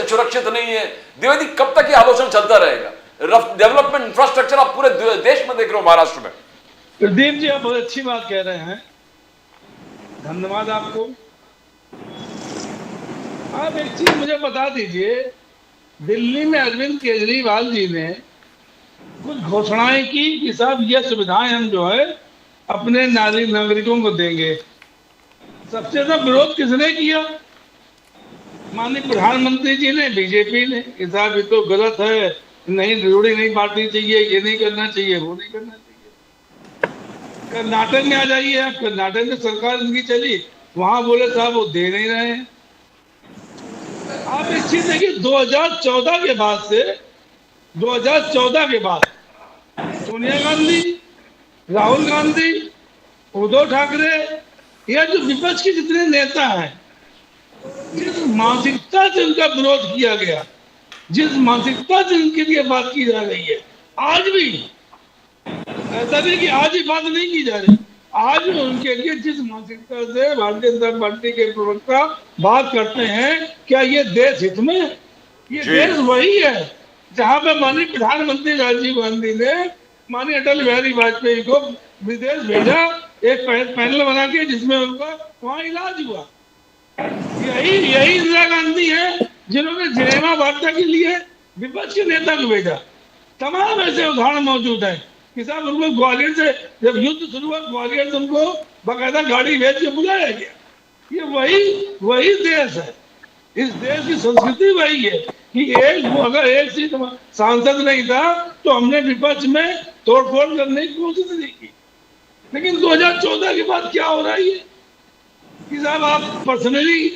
सुरक्षित नहीं है। द्विवेदी, कब तक ये आलोचना चलता रहेगा? डेवलपमेंट इंफ्रास्ट्रक्चर आप पूरे देश में देख रहे हो, महाराष्ट्र में। प्रदीप जी, आप बहुत अच्छी बात कह रहे हैं, धन्यवाद आपको। आप एक चीज मुझे बता दीजिए, दिल्ली में अरविंद केजरीवाल जी ने कुछ घोषणाएं की कि साहब ये सुविधाएं हम जो है अपने नागरिकों को देंगे। सबसे ज्यादा विरोध किसने किया? माननीय प्रधानमंत्री जी ने, बीजेपी ने, कि साहब ये तो गलत है, नहीं जोड़ी नहीं बांटनी चाहिए, ये नहीं करना चाहिए, वो नहीं करना चाहिए। कर्नाटक में आ जाइए आप, कर्नाटक में सरकार इनकी चली, वहां बोले साहब वो दे नहीं रहे हैं। आप एक चीज देखिए, 2014 के बाद से 2014 के बाद सोनिया गांधी, राहुल गांधी, उद्धव ठाकरे, या जो विपक्ष के जितने नेता हैं, जिस मानसिकता से उनका विरोध किया गया, जिस मानसिकता से उनके लिए बात की जा रही है, आज भी ऐसा नहीं कि आज ही बात नहीं की जा रही, आज उनके लिए जिस मानसिकता से भारतीय जनता पार्टी के प्रवक्ता बात करते हैं, क्या ये देश हित में? ये देश वही है जहां पे माननीय प्रधानमंत्री राजीव गांधी ने माननीय अटल बिहारी वाजपेयी को विदेश भेजा, एक पैनल बना के, जिसमें उनका वहां इलाज हुआ। यही इंदिरा गांधी है जिन्होंने जिनेवा वार्ता के लिए विपक्ष के नेता को भेजा। तमाम ऐसे उदाहरण मौजूद हैं कि साहब उनको ग्वालियर से, जब युद्ध शुरू हुआ, ग्वालियर से उनको बाकायदा गाड़ी भेज के बुलाया गया। ये वही देश है। इस देश की संस्कृति वही है कि अगर एक सीट सांसद नहीं था तो हमने विपक्ष में तोड़फोड़ करने की कोशिश नहीं की। लेकिन 2014 के बाद क्या हो रहा है कि साहब आप पर्सनली,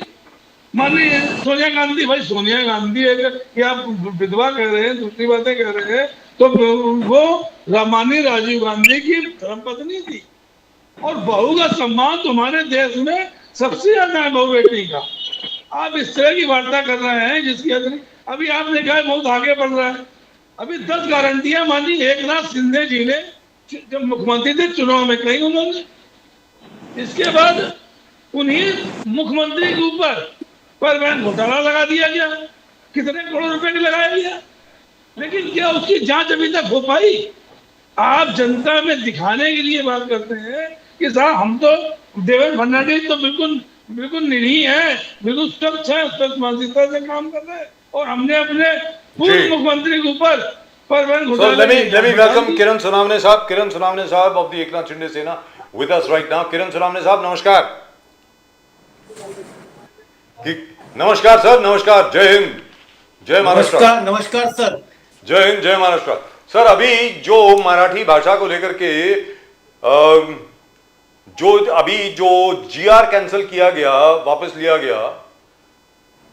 मानिए सोनिया गांधी, भाई सोनिया गांधी है कि आप विधवा कह रहे हैं, दूसरी बातें कह रहे हैं, तो वो माननीय राजीव गांधी की धर्मपत्नी थी। और बहू का सम्मान तुम्हारे देश में सबसे ज्यादा है, बहू बेटी का। आप इस तरह की वार्ता कर रहे हैं जिसकी अभी आपने कहा बहुत आगे बढ़ रहा है। अभी 10 गारंटियां मानी एकनाथ शिंदे जी ने जब मुख्यमंत्री थे चुनाव में कही उन्होंने। इसके बाद उन्हीं मुख्यमंत्री के ऊपर परिवहन घोटाला लगा दिया गया, कितने करोड़ रुपए का लगाया गया, लेकिन क्या उसकी जांच अभी तक हो पाई? आप जनता में दिखाने के लिए बात करते हैं कि साहब हम तो देवेंद्र फडणवीस तो बिल्कुल बिल्कुल निरीह है, बिल्कुल स्वच्छ है, स्वच्छ मानसिकता से काम कर रहे हैं, और हमने अपने पूर्व मुख्यमंत्री के ऊपर So let me welcome Kiran Sonawane Sahab. Kiran Sonawane Sahab of the Eknath Shinde Sena with us right now. Kiran Sonawane Sahab, namaskar. नमस्कार सर, नमस्कार, जय हिंद, जय महाराष्ट्र। नमस्कार सर। जय हिंद, जय महाराष्ट्र। सर, अभी जो मराठी भाषा को लेकर के जो जीआर कैंसिल किया गया, वापस लिया गया,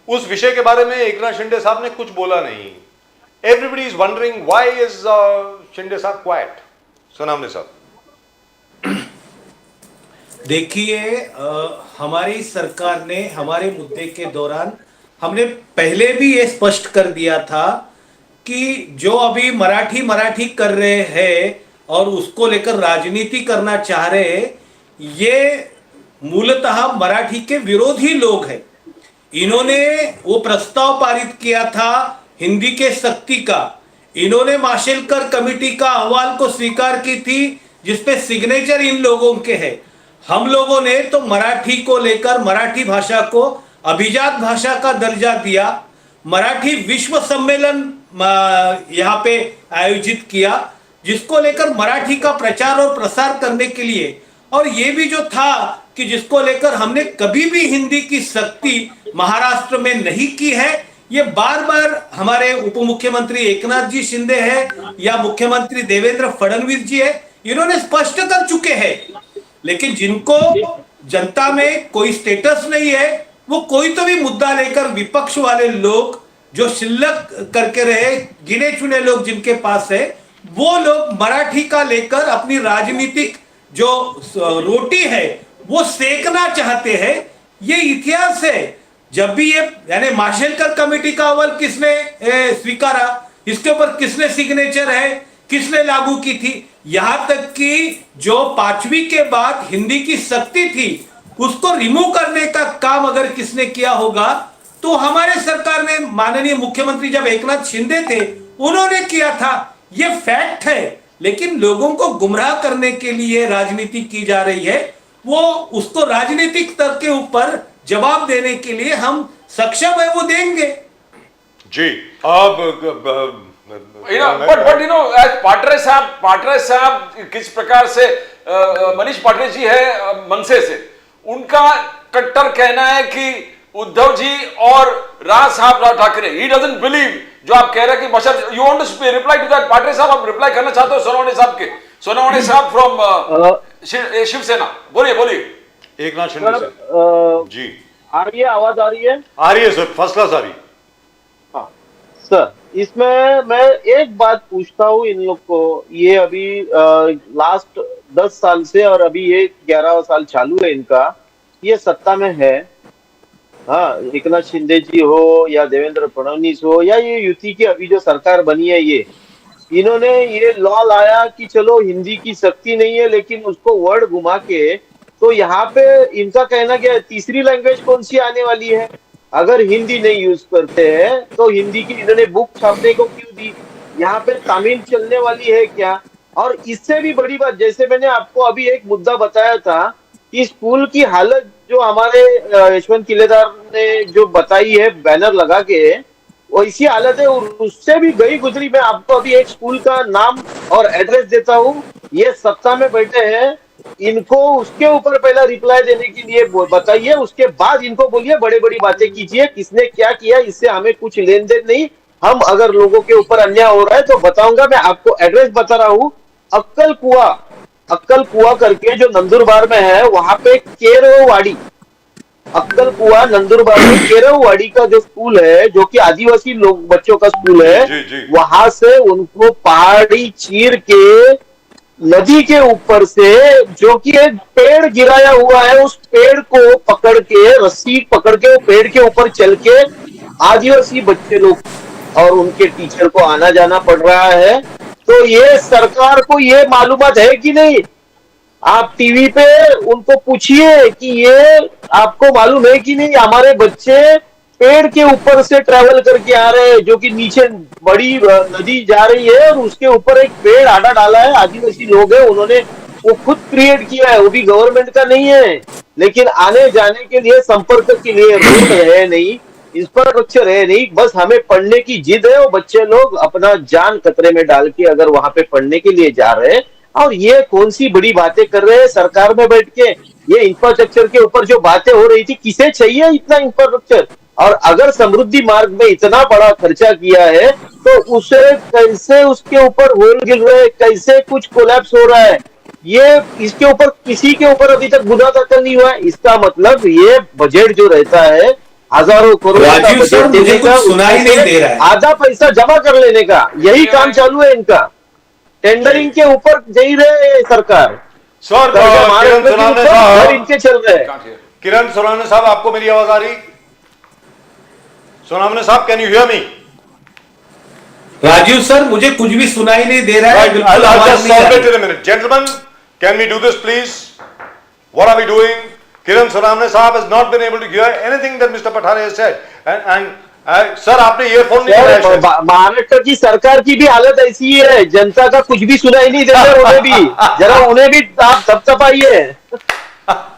उस विषय के बारे में एकनाथ शिंदे साहब ने कुछ बोला नहीं। Everybody is wondering why is Shinde साहब quiet? सोनावने साहब। देखिए, हमारी सरकार ने हमारे मुद्दे के दौरान हमने पहले भी ये स्पष्ट कर दिया था कि जो अभी मराठी कर रहे हैं और उसको लेकर राजनीति करना चाह रहे हैं, ये मूलतः मराठी के विरोधी लोग हैं। इन्होंने वो प्रस्ताव पारित किया था हिंदी के सख्ती का, इन्होंने माशेलकर कमेटी का अहवाल को स्वीकार की थी जिसपे सिग्नेचर इन लोगों के हैं। हम लोगों ने तो मराठी को लेकर मराठी भाषा को अभिजात भाषा का दर्जा दिया, मराठी विश्व सम्मेलन यहाँ पे आयोजित किया जिसको लेकर मराठी का प्रचार और प्रसार करने के लिए, और ये भी जो था कि जिसको लेकर हमने कभी भी हिंदी की सख्ती महाराष्ट्र में नहीं की है। ये बार बार हमारे उप मुख्यमंत्री एकनाथ जी शिंदे है या मुख्यमंत्री देवेंद्र फडणवीस जी है, इन्होंने स्पष्ट कर चुके हैं। लेकिन जिनको जनता में कोई स्टेटस नहीं है, वो कोई तो भी मुद्दा लेकर विपक्ष वाले लोग जो शिल्लक करके रहे, गिने चुने लोग जिनके पास है, वो लोग मराठी का लेकर अपनी राजनीतिक जो रोटी है वो सेकना चाहते हैं। ये इतिहास है। जब भी ये यानी माशेलकर कमेटी का अहवाल किसने स्वीकारा, इसके ऊपर किसने सिग्नेचर है, किसने लागू की थी, यहां तक कि जो 5वीं के बाद हिंदी की सख्ती थी उसको रिमूव करने का काम अगर किसने किया होगा तो हमारे सरकार ने, माननीय मुख्यमंत्री जब एकनाथ शिंदे थे उन्होंने किया था। ये फैक्ट है। लेकिन लोगों को गुमराह करने के लिए राजनीति की जा रही है, वो उसको राजनीतिक स्तर के ऊपर जवाब देने के लिए हम सक्षम है, वो देंगे जी। अब but you know, as Patre साहब किस प्रकार से मनीष पाटरे जी है मनसे से, उनका कट्टर कहना है कि उद्धव जी और राज साहब ठाकरे, he doesn't believe जो आप कह रहे हैं कि बशर, you want to reply to that? Patre साहब, आप रिप्लाई करना चाहते हो सोनावणे साहब के? सोनावणे साहब फ्रॉम शिवसेना, बोलिए। एकनाथ शिंदे साहब जी, आ रही है आवाज? आ रही है? आ रही है सर, फर्स्ट क्लास आ रही। हाँ सर, इसमें मैं एक बात पूछता हूँ इन लोग को। ये अभी लास्ट 10 साल से और अभी ये 11वां साल चालू है इनका, ये सत्ता में है। हाँ, एकनाथ शिंदे जी हो या देवेंद्र फडणवीस हो या ये युति की अभी जो सरकार बनी है, ये इन्होंने ये लॉ लाया कि चलो हिंदी की सख्ती नहीं है लेकिन उसको वर्ड घुमा के, तो यहाँ पे इनका कहना क्या है, तीसरी लैंग्वेज कौन सी आने वाली है? अगर हिंदी नहीं यूज करते हैं तो हिंदी की इन्होंने बुक छापने को क्यों दी? यहाँ पे तमिल चलने वाली है क्या? और इससे भी बड़ी बात, जैसे मैंने आपको अभी एक मुद्दा बताया था कि स्कूल की हालत जो हमारे यशवंत किलेदार ने जो बताई है बैनर लगा के, वो इसी हालत है। और उससे भी गई गुजरी मैं आपको अभी एक स्कूल का नाम और एड्रेस देता हूँ। ये सत्ता में बैठे हैं, इनको उसके ऊपर पहला रिप्लाई देने के लिए बताइए, उसके बाद इनको बोलिए बड़े बड़ी बातें कीजिए, किसने क्या किया इससे हमें कुछ लेन देन नहीं। हम अगर लोगों के ऊपर अन्याय हो रहा है तो बताऊंगा। मैं आपको एड्रेस बता रहा हूँ, अक्कल कुआ करके जो नंदुरबार में है, वहां पे केरववाड़ी, अक्कल कुआ नंदुरबार में केरववाड़ी का जो स्कूल है, जो कि आदिवासी लोग बच्चों का स्कूल है, वहां से उनको पहाड़ी चीर के नदी के ऊपर से, जो कि एक पेड़ गिराया हुआ है, उस पेड़ को पकड़ के, रस्सी पकड़ के वो पेड़ के ऊपर चल के आदिवासी बच्चे लोग और उनके टीचर को आना जाना पड़ रहा है। तो ये सरकार को ये मालूमात है कि नहीं? आप टीवी पे उनको पूछिए कि ये आपको मालूम है कि नहीं, हमारे बच्चे पेड़ के ऊपर से ट्रेवल करके आ रहे हैं, जो कि नीचे बड़ी नदी जा रही है और उसके ऊपर एक पेड़ आड़ा डाला है। आदिवासी लोग हैं, उन्होंने वो खुद क्रिएट किया है, वो भी गवर्नमेंट का नहीं है। लेकिन आने जाने के लिए, संपर्क के लिए रोड है नहीं, इंफ्रास्ट्रक्चर है नहीं, बस हमें पढ़ने की जिद है। वो बच्चे लोग अपना जान खतरे में डाल के अगर वहां पे पढ़ने के लिए जा रहे हैं, और ये कौन सी बड़ी बातें कर रहे हैं सरकार में बैठ के। ये इंफ्रास्ट्रक्चर के ऊपर जो बातें हो रही थी, किसे चाहिए इतना इंफ्रास्ट्रक्चर? और अगर समृद्धि मार्ग में इतना बड़ा खर्चा किया है, तो उसे कैसे उसके ऊपर होल गिर रहे हैं, कैसे कुछ कोलैप्स हो रहा है, ये इसके ऊपर किसी के ऊपर अभी तक गुना दाखिल नहीं हुआ है। इसका मतलब ये बजट जो रहता है, हजारों करोड़ का राजीव बजट सर, मुझे देने कुछ का, सुनाई नहीं दे रहा है। आधा पैसा जमा कर लेने का, यही काम चालू है इनका। टेंडरिंग के ऊपर जा रहे हैं सरकार। सर, कर्जा महाराष्ट्र किरण के सोनावने ऊपर साहब, घर इनके चल रहे हैं। Can't hear. किरण सोनावने साहब, आपको मेरी आवाज आ रही? सोनावने साहब, can you hear me? Rajeev sir, मुझे कुछ भी सुनाई नहीं दे रहा है। Right, बिल्कुल I'll आवाज just नहीं आ solve रही। it in a minute. Gentlemen, can we do this, please? What are we doing? Kiran Soramne Sahab has not been able to hear anything that Mr. Pathare has said. And sir, आपने ईयरफोन नहीं लगाया शायद। महाराष्ट्र की सरकार की भी हालत ऐसी ही है, जनता का कुछ भी सुनाई नहीं देता उन्हें भी। जरा उन्हें भी आप थपथपाइए।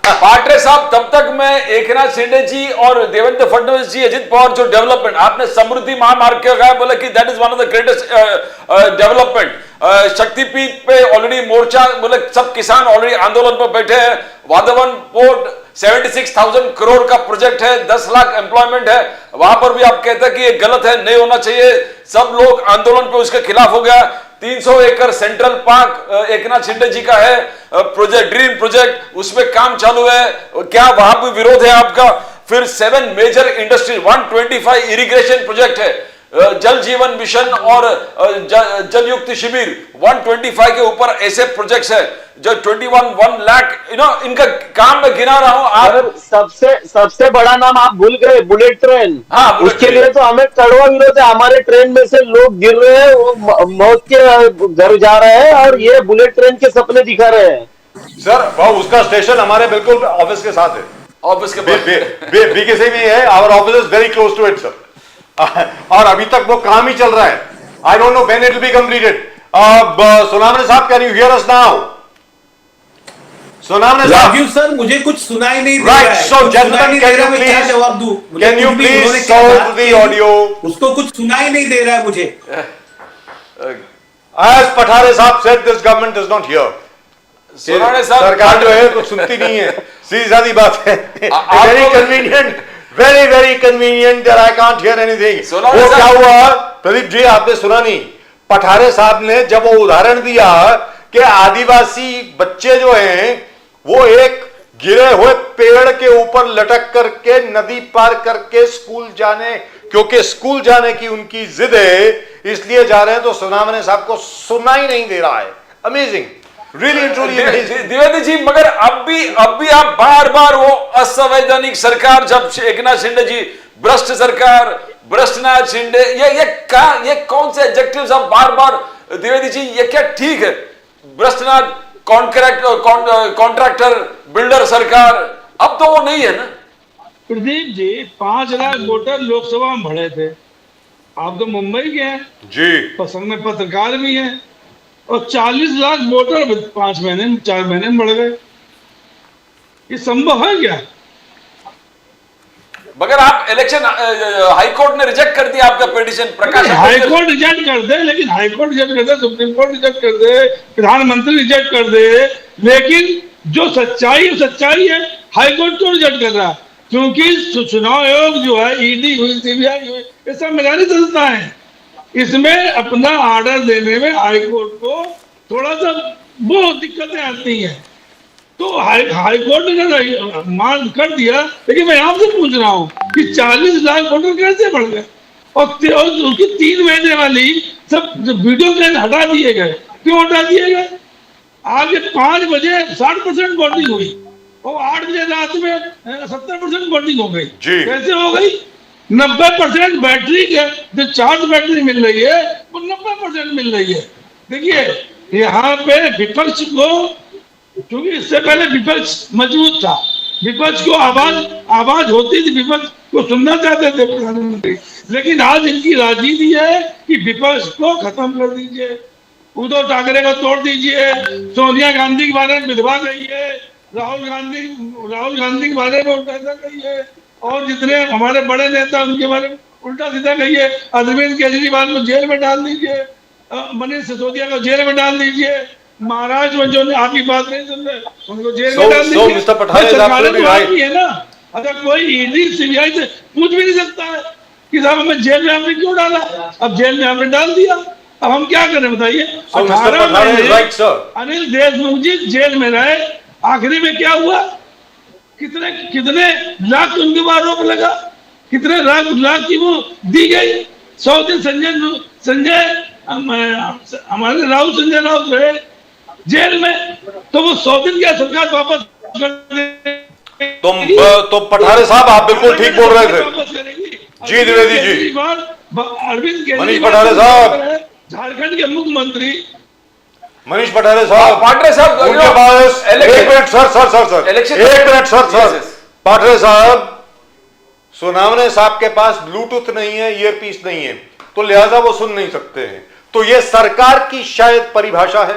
पाटरे साहब, तब तक मैं एकनाथ शिंदे जी और देवेंद्र फडणवीस जी, अजित पवार, जो डेवलपमेंट आपने समृद्धि महामार्ग के कहा, बोला कि that is one of the greatest development. शक्तिपीठ पे ऑलरेडी मोर्चा, बोले सब किसान ऑलरेडी आंदोलन पर बैठे हैं। वाधवन पोर्ट 76,000 करोड़ का प्रोजेक्ट है, 10 लाख एम्प्लॉयमेंट है, वहां पर भी आप कहते हैं कि ये गलत है, नहीं होना चाहिए। सब लोग आंदोलन पे उसके खिलाफ हो गया। 300 एकड़ सेंट्रल पार्क एकनाथ शिंदे जी का है, प्रोजेक्ट ड्रीम प्रोजेक्ट, उसमें काम चालू है, क्या वहां भी विरोध है आपका? फिर 7 मेजर इंडस्ट्री, 125 इरिगेशन प्रोजेक्ट है, जल जीवन मिशन और जल युक्त शिविर 125 के ऊपर ऐसे प्रोजेक्ट्स है जो 1 लाख इनका काम मैं गिना रहा हूं। आप सबसे बड़ा नाम आप भूल गए, बुलेट ट्रेन। हाँ, बुलेट उसके ट्रेन। लिए तो हमें कड़वा विरोध है। हमारे ट्रेन में से लोग गिर रहे हैं, वो मौत के घर जा रहे हैं, और ये बुलेट ट्रेन के सपने दिखा रहे हैं। सर, वो उसका स्टेशन हमारे बिल्कुल ऑफिस के साथ है, ऑफिस के बाद बीकेसी में है। Our office is very close to it sir. और अभी तक वो काम ही चल रहा है। I don't know when it will be completed. Sonawane साहब, can you hear us now? Sonawane साहब, राजीव सर, मुझे कुछ सुनाई नहीं दे Right, रहा है। so कुछ gentlemen, सुनाई नहीं can दे रहा, you मैं क्या please- जवाब दूं? मुझे can you कुछ भी please उन्होंने क्या solve बात the की, audio? उसको कुछ सुनाई नहीं दे रहा है मुझे। as Pathare साहब said, this government does not hear. Sonawane साहब, सरकार जो है कुछ सुनती नहीं है, सीधी सादी बात है। वेरी आपको- convenient, very convenient that I can't hear anything. Sonawane वो क्या साहब- हुआ प्रदीप जी, आपने सुना नहीं? पठारे साहब ने जब वो उदाहरण दिया कि आदिवासी बच्चे जो हैं वो एक गिरे हुए पेड़ के ऊपर लटक करके नदी पार करके स्कूल जाने, क्योंकि स्कूल जाने की उनकी जिद है इसलिए जा रहे हैं, तो सोनावने साहब को सुना ही नहीं दे रहा है। Amazing, really and truly amazing. Dwivedi ji, मगर अब भी आप बार बार वो असंवैधानिक सरकार, जब एकनाथ शिंदे जी, भ्रष्ट सरकार, भ्रष्टनाथ शिंदे, ये कौन से एडजेक्टिव्स आप बार बार, द्विवेदी जी, ये क्या ठीक है? भ्रष्टनाथ, कॉन्ट्रैक्टर, बिल्डर सरकार, अब तो वो नहीं है ना। प्रदीप जी, 5 लाख वोटर लोकसभा में भरे थे। आप तो मुंबई के हैं जी, पसंद में पत्रकार भी हैं, और 40 लाख वोटर 4 महीने में बढ़ गए। ये संभव है क्या? मगर आप इलेक्शन, हाईकोर्ट ने रिजेक्ट कर दिया आपका पिटीशन। प्रकाश हाईकोर्ट रिजेक्ट कर दे, लेकिन हाईकोर्ट रिजेक्ट कर दे, सुप्रीम कोर्ट रिजेक्ट कर दे, प्रधानमंत्री रिजेक्ट कर दे, लेकिन जो सच्चाई है, हाईकोर्ट क्यों रिजेक्ट कर रहा है? क्योंकि चुनाव आयोग जो है, ईडी हुई, सीबीआई हुई, ये सब मैदानी संस्था है। इसमें अपना ऑर्डर देने में हाईकोर्ट को थोड़ा सा बहुत दिक्कतें आती हैं। तो हाईकोर्ट ने मान कर दिया, लेकिन मैं आपसे पूछ रहा हूँ कि 40 लाख वोटर कैसे बढ़ गए? और उसकी 3 महीने वाली सब वीडियो क्लिप हटा दिए गए। क्यों हटा दिए गए? आगे 5 बजे 60% वोटिंग हुई और 8 बजे रात में 70% वोटिंग हो गई। कैसे हो गई? 90% बैटरी के जो चार्ज बैटरी मिल रही है वो 90% मिल रही है। देखिए, यहाँ पे विपक्ष को, क्योंकि इससे पहले विपक्ष मजबूत था, विपक्ष को आवाज होती थी, विपक्ष को सुनना चाहते थे प्रधानमंत्री। लेकिन आज इनकी राजनीति है कि विपक्ष को खत्म कर दीजिए, उद्धव ठाकरे को तोड़ दीजिए, सोनिया गांधी के बारे में विधवा कहिए, राहुल गांधी के बारे में उल्टा सीधा कहिए, और जितने हमारे बड़े नेता उनके बारे में उल्टा सीधा कहिए। अरविंद केजरीवाल को जेल में डाल दीजिए, मनीष सिसोदिया को जेल में डाल दीजिए, महाराष्ट्र में जो आपकी बात नहीं सुन रहे उनको जेल में डाल दीजिए। Mister Pathania is absolutely right. है ना, अगर कोई ईडी सीबीआई से पूछ भी नहीं सकता है कि साहब हमें जेल में आपने क्यों डाला, अब जेल में आपने डाल दिया, अब हम क्या करें बताइए। So Mr. Pठानिया is right, sir. Anil Deshmukh ji jail में रहे, आखिरी में क्या हुआ, कितने लाख उनके ऊपर आरोप लगा, कितने लाख की वो दी गई। 100 दिन संजय हमारे संजय राउत रहे जेल में, तो वो 100 दिन क्या सरकार वापस कर देगी। तो पठारे साहब आप बिल्कुल ठीक बोल रहे थे जी, द्विवेदी जी। अरविंद केजरीवाल, मनीष पठारे साहब, झारखंड के मुख्यमंत्री मनीष पठारे साहब, पाटरे साहब, उनके पास एक मिनट सर, एक मिनट सर, पाटरे साहब, सोनावने साहब के पास ब्लूटूथ नहीं है, ईयरपीस नहीं है, तो लिहाजा वो सुन नहीं सकते हैं। तो ये सरकार की शायद परिभाषा है।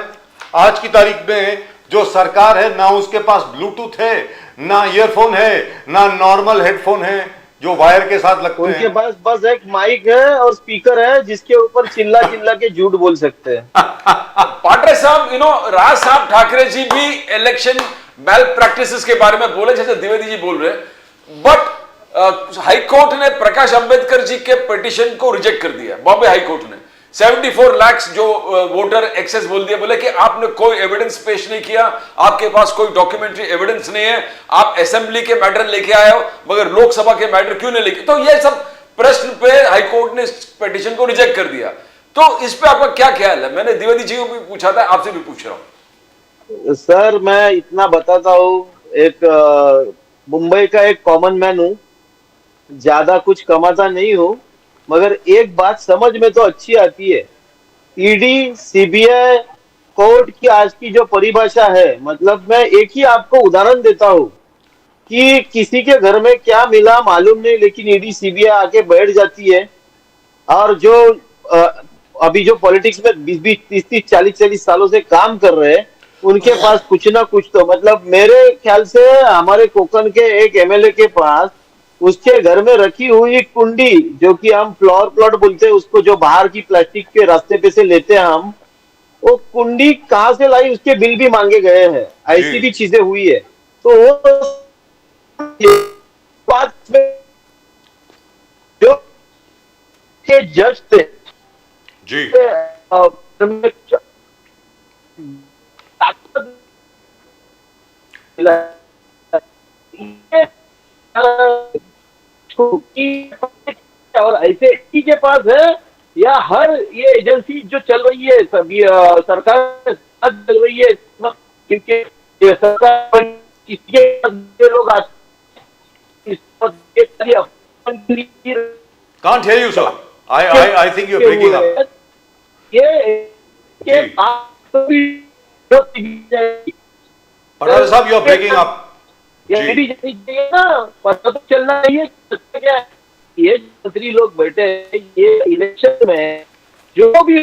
आज की तारीख में जो सरकार है, ना उसके पास ब्लूटूथ है, ना ईयरफोन है, ना नॉर्मल हेडफोन है जो वायर के साथ लगते उनके हैं। पास बस एक माइक है और स्पीकर है जिसके ऊपर चिल्ला के झूठ बोल सकते हैं। पाटरे साहब, राज साहब ठाकरे जी भी इलेक्शन मेल प्रैक्टिसेस के बारे में बोले जैसे द्विवेदी जी बोल रहे हैं, बट हाई कोर्ट ने प्रकाश अंबेडकर जी के पिटीशन को रिजेक्ट कर दिया। बॉम्बे हाई कोर्ट ने 74 लाख जो वोटर एक्सेस बोल दिया, बोले कि आपने कोई एविडेंस पेश नहीं किया, आपके पास कोई डॉक्यूमेंट्री एविडेंस नहीं है, आप असेंबली के मैटर लेके आए हो मगर लोकसभा के मैटर क्यों नहीं लेके। तो ये सब प्रश्न पे हाई कोर्ट ने पिटीशन को रिजेक्ट कर दिया। तो इस पे आपका क्या ख्याल है? मैंने द्विवेदी जी को भी पूछा था, आपसे भी पूछ रहा हूं। सर मैं इतना बताता हूँ, एक मुंबई का एक कॉमन मैन हूँ, ज्यादा कुछ कमाता नहीं हूँ, मगर एक बात समझ में तो अच्छी आती है। ईडी सीबीआई कोर्ट की आज की जो परिभाषा है, मतलब मैं एक ही आपको उदाहरण देता हूँ कि किसी के घर में क्या मिला मालूम नहीं, लेकिन ईडी सीबीआई आके बैठ जाती है, और जो अभी जो पॉलिटिक्स में 20-20, 30-30, 40-40 सालों से काम कर रहे हैं, उनके पास कुछ ना कुछ तो, मतलब मेरे ख्याल से हमारे कोकण के एक एमएलए के पास उसके घर में रखी हुई कुंडी, जो कि हम फ्लावर प्लॉट बोलते हैं उसको, जो बाहर की प्लास्टिक के रास्ते पे से लेते हैं हम, वो कुंडी कहां से लाई उसके बिल भी मांगे गए हैं। ऐसी भी चीजें हुई है। तो वो बात में जो के जज थे जी, और ऐसे ही के पास है, या हर ये एजेंसी जो चल रही है सभी सरकार चल रही है, क्योंकि ये सरकार किसके लोग आज can't hear you sir, I think you're breaking up. ये पठारे साहब you're breaking up. ये ना पता तो चलना चाहिए क्या है। ये मंत्री लोग बैठे हैं, ये इलेक्शन में जो भी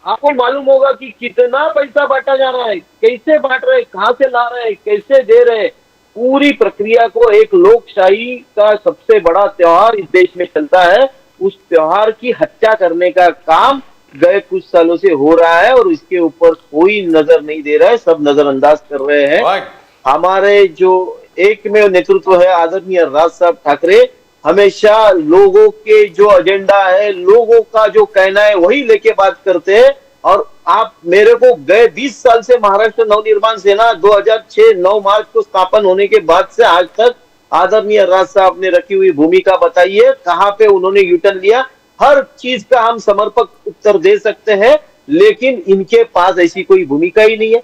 आपको मालूम होगा कि कितना पैसा बांटा जा रहा है, कैसे बांट रहे, कहां से ला रहे, कैसे दे रहे, पूरी प्रक्रिया को एक लोकशाही का सबसे बड़ा त्योहार इस देश में चलता है, उस त्योहार की हत्या करने का काम गए कुछ सालों से हो रहा है, और इसके ऊपर कोई नजर नहीं दे रहा है, सब नजरअंदाज कर रहे हैं। हमारे जो एक में नेतृत्व है आदरणीय राज साहब ठाकरे, हमेशा लोगों के जो एजेंडा है, लोगों का जो कहना है वही लेके बात करते हैं। और आप मेरे को गए 20 साल से महाराष्ट्र नवनिर्माण सेना 2006-9 मार्च को स्थापन होने के बाद से आज तक आदरणीय राज साहब ने रखी हुई भूमिका बताइए, कहां पे उन्होंने यूटर्न लिया, हर चीज का हम समर्पक उत्तर दे सकते हैं, लेकिन इनके पास ऐसी कोई भूमिका ही नहीं है,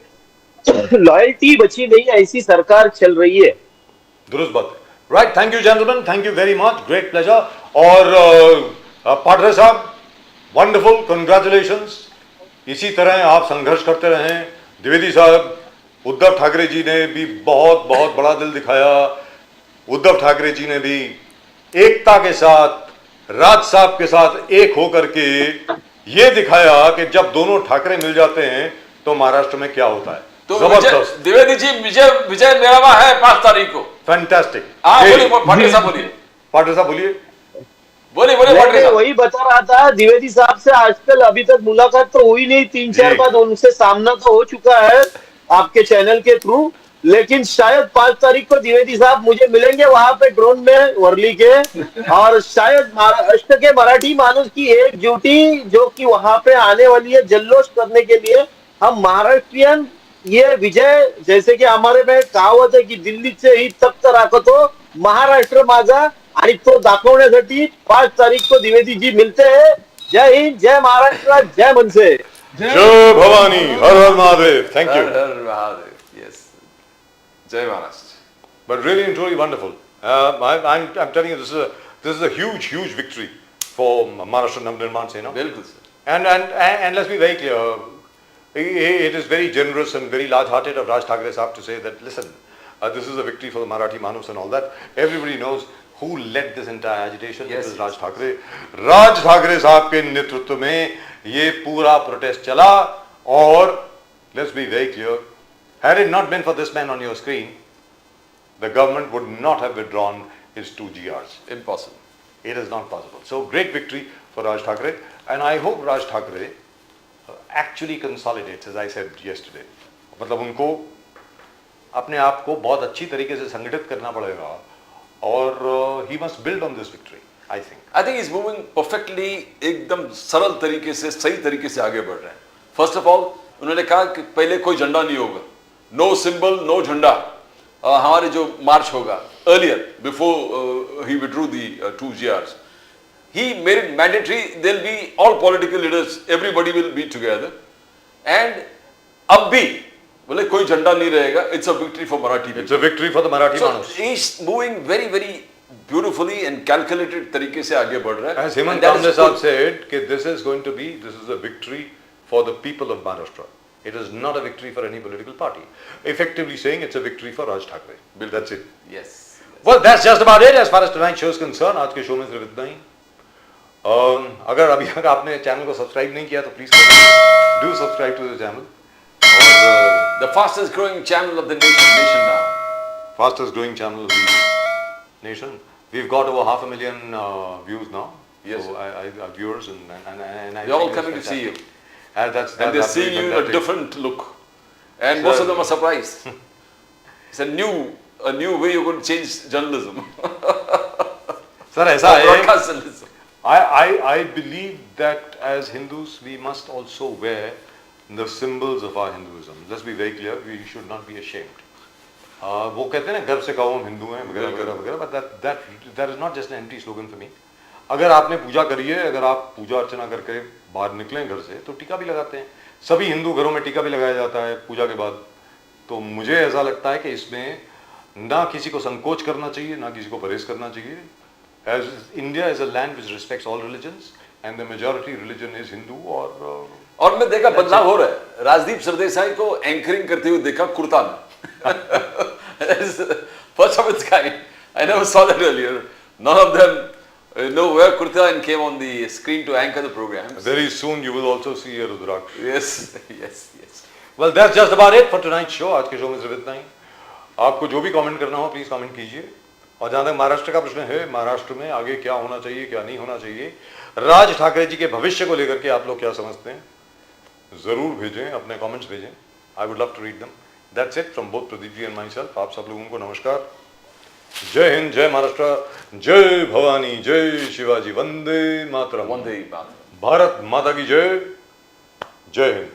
लॉयल्टी बची नहीं, ऐसी सरकार चल रही है। दुरुस्त बात। Right, thank you gentleman, thank you very much, great pleasure. और पाटरे साहब, वंडरफुल, कंग्रेचुलेशंस, इसी तरह आप संघर्ष करते रहें। द्विवेदी साहब, उद्धव ठाकरे जी ने भी बहुत बहुत बड़ा दिल दिखाया, उद्धव ठाकरे जी ने भी एकता के साथ राज साहब के साथ एक होकर के ये दिखाया कि जब दोनों ठाकरे मिल जाते हैं तो महाराष्ट्र में क्या होता है। तो जबरदस्त, द्विवेदी जी विजय विजय मेरावा है 5 तारीख को। फैंटास्टिक। बोलिए पाटिल साहब, बोलिए पाटिल साहब बोलिए। बोलिए बोलिए पाटिल मैं साहब। वही बता रहा था, द्विवेदी साहब से आजकल अभी तक मुलाकात तो हुई नहीं, 3-4 जी। बार उनसे सामना तो हो चुका है आपके चैनल के थ्रू, लेकिन शायद 5 तारीख को द्विवेदी साहब मुझे मिलेंगे वहां पे ड्रोन में वर्ली के, और शायद महाराष्ट्र के मराठी मानुस की एकजुटी जो कि वहां पे आने वाली है जल्लोष करने के लिए, हम महाराष्ट्रियन ये विजय, जैसे कि हमारे में कहावत है की दिल्लीचे ही तख्त राखतो महाराष्ट्र माझा, आणि तो दाखवण्यासाठी 5 तारीख को द्विवेदी जी मिलते हैं। जय हिंद, जय महाराष्ट्र, जय मनसे। जय भवानी, हर हर महादेव। Thank you. हर हर महादेव। यस, जय Maharashtra. But really and truly wonderful. I'm telling you, this is a huge victory for Maharashtra Navnirman Sena. बिल्कुल sir. And let's be very clear, it is very generous and very large-hearted of Raj Thackeray Saab to say that, listen, this is a victory for the Marathi Manus and all that. Everybody knows who led this entire agitation. Yes, It was yes. Raj Thackeray. Raj Thackeray Saab के नेतृत्व में ये पूरा protest चला, और let's be very clear, had it not been for this man on your screen, the government would not have withdrawn its 2 GRs. Impossible. It is not possible. So great victory for Raj Thackeray, and I hope Raj Thackeray actually consolidates, as I said yesterday. मतलब उनको अपने आप को बहुत अच्छी तरीके से संगठित करना पड़ेगा, और he must build on this victory, I think. I think he's moving perfectly, एकदम सरल तरीके से, सही तरीके से आगे बढ़ रहे हैं। फर्स्ट ऑफ ऑल उन्होंने कहा कि पहले कोई झंडा नहीं होगा, नो सिंबल नो झंडा। हमारे जो मार्च होगा earlier before he withdrew the 2 GRs, he made it mandatory, there'll be all political leaders, everybody will be together, and अब भी बोले कोई झंडा नहीं रहेगा। It's a victory for Marathi people. It's a victory for the Marathi So Manus. he's moving very beautifully and calculated तरीके से आगे बढ़ रहा है। As Hemant And that is Kamble Saab good. said, that this is a victory for the people of Maharashtra. It is not a victory for any political party. Effectively saying, it's a victory for Raj Thackeray. That's it. Yes. Well, that's just about it as far as tonight's show is concerned. आज के शो में सिर्फ इतना ही। अगर अभी तक आपने चैनल को सब्सक्राइब नहीं किया तो please do subscribe to the channel. और The fastest growing channel of the nation now. fastest growing channel of the nation. We've got over 500,000 views now. Yes, So our viewers and I They're all think coming to it's see you. fantastic. And that's And they're absolutely seeing you in a fantastic. different look. And most of them are surprised. It's a new way you're going to change journalism. Sir, ऐसा है, Broadcast journalism. I believe that as Hindus we must also wear the symbols of our Hinduism. Let's be very clear, we should not be ashamed. वो कहते हैं ना गर्व से कहो हम हिंदू हैं वगैरह वगैरह वगैरह, but that is not just an empty slogan for me. अगर आपने पूजा करी है, अगर आप पूजा अर्चना करके बाहर निकलें घर से तो टीका भी लगाते हैं। सभी हिंदू घरों में टीका भी लगाया जाता है पूजा के बाद। तो मुझे ऐसा लगता है कि इसमें ना किसी को संकोच करना चाहिए, ना किसी को परहेज करना चाहिए। As India is a land which respects all religions and the majority religion is Hindu, और मैं देखा बदलाव हो रहा है। राजदीप सरदेसाई को एंकरिंग करते हुए देखा कुर्ता में। First of its kind. I never saw that earlier. None of them wear kurta and came on the screen to anchor the programs. very soon you will also see a Rudraksh. Yes. Well, that's just about it for tonight's show. आज के शो में सिर्फ इतना ही। आपको जो भी कमेंट करना हो प्लीज कमेंट कीजिए। और जहां तक महाराष्ट्र का प्रश्न है, महाराष्ट्र में आगे क्या होना चाहिए क्या नहीं होना चाहिए, राज ठाकरे जी के भविष्य को लेकर के आप लोग क्या समझते हैं, जरूर भेजें, अपने कमेंट्स भेजें। I would love to read them. That's it from both Pradeep ji and myself. आप सब लोगों को नमस्कार। जय हिंद, जय महाराष्ट्र, जय भवानी, जय शिवाजी, वंदे मातरम, One day, भारत माता की जय, जय हिंद।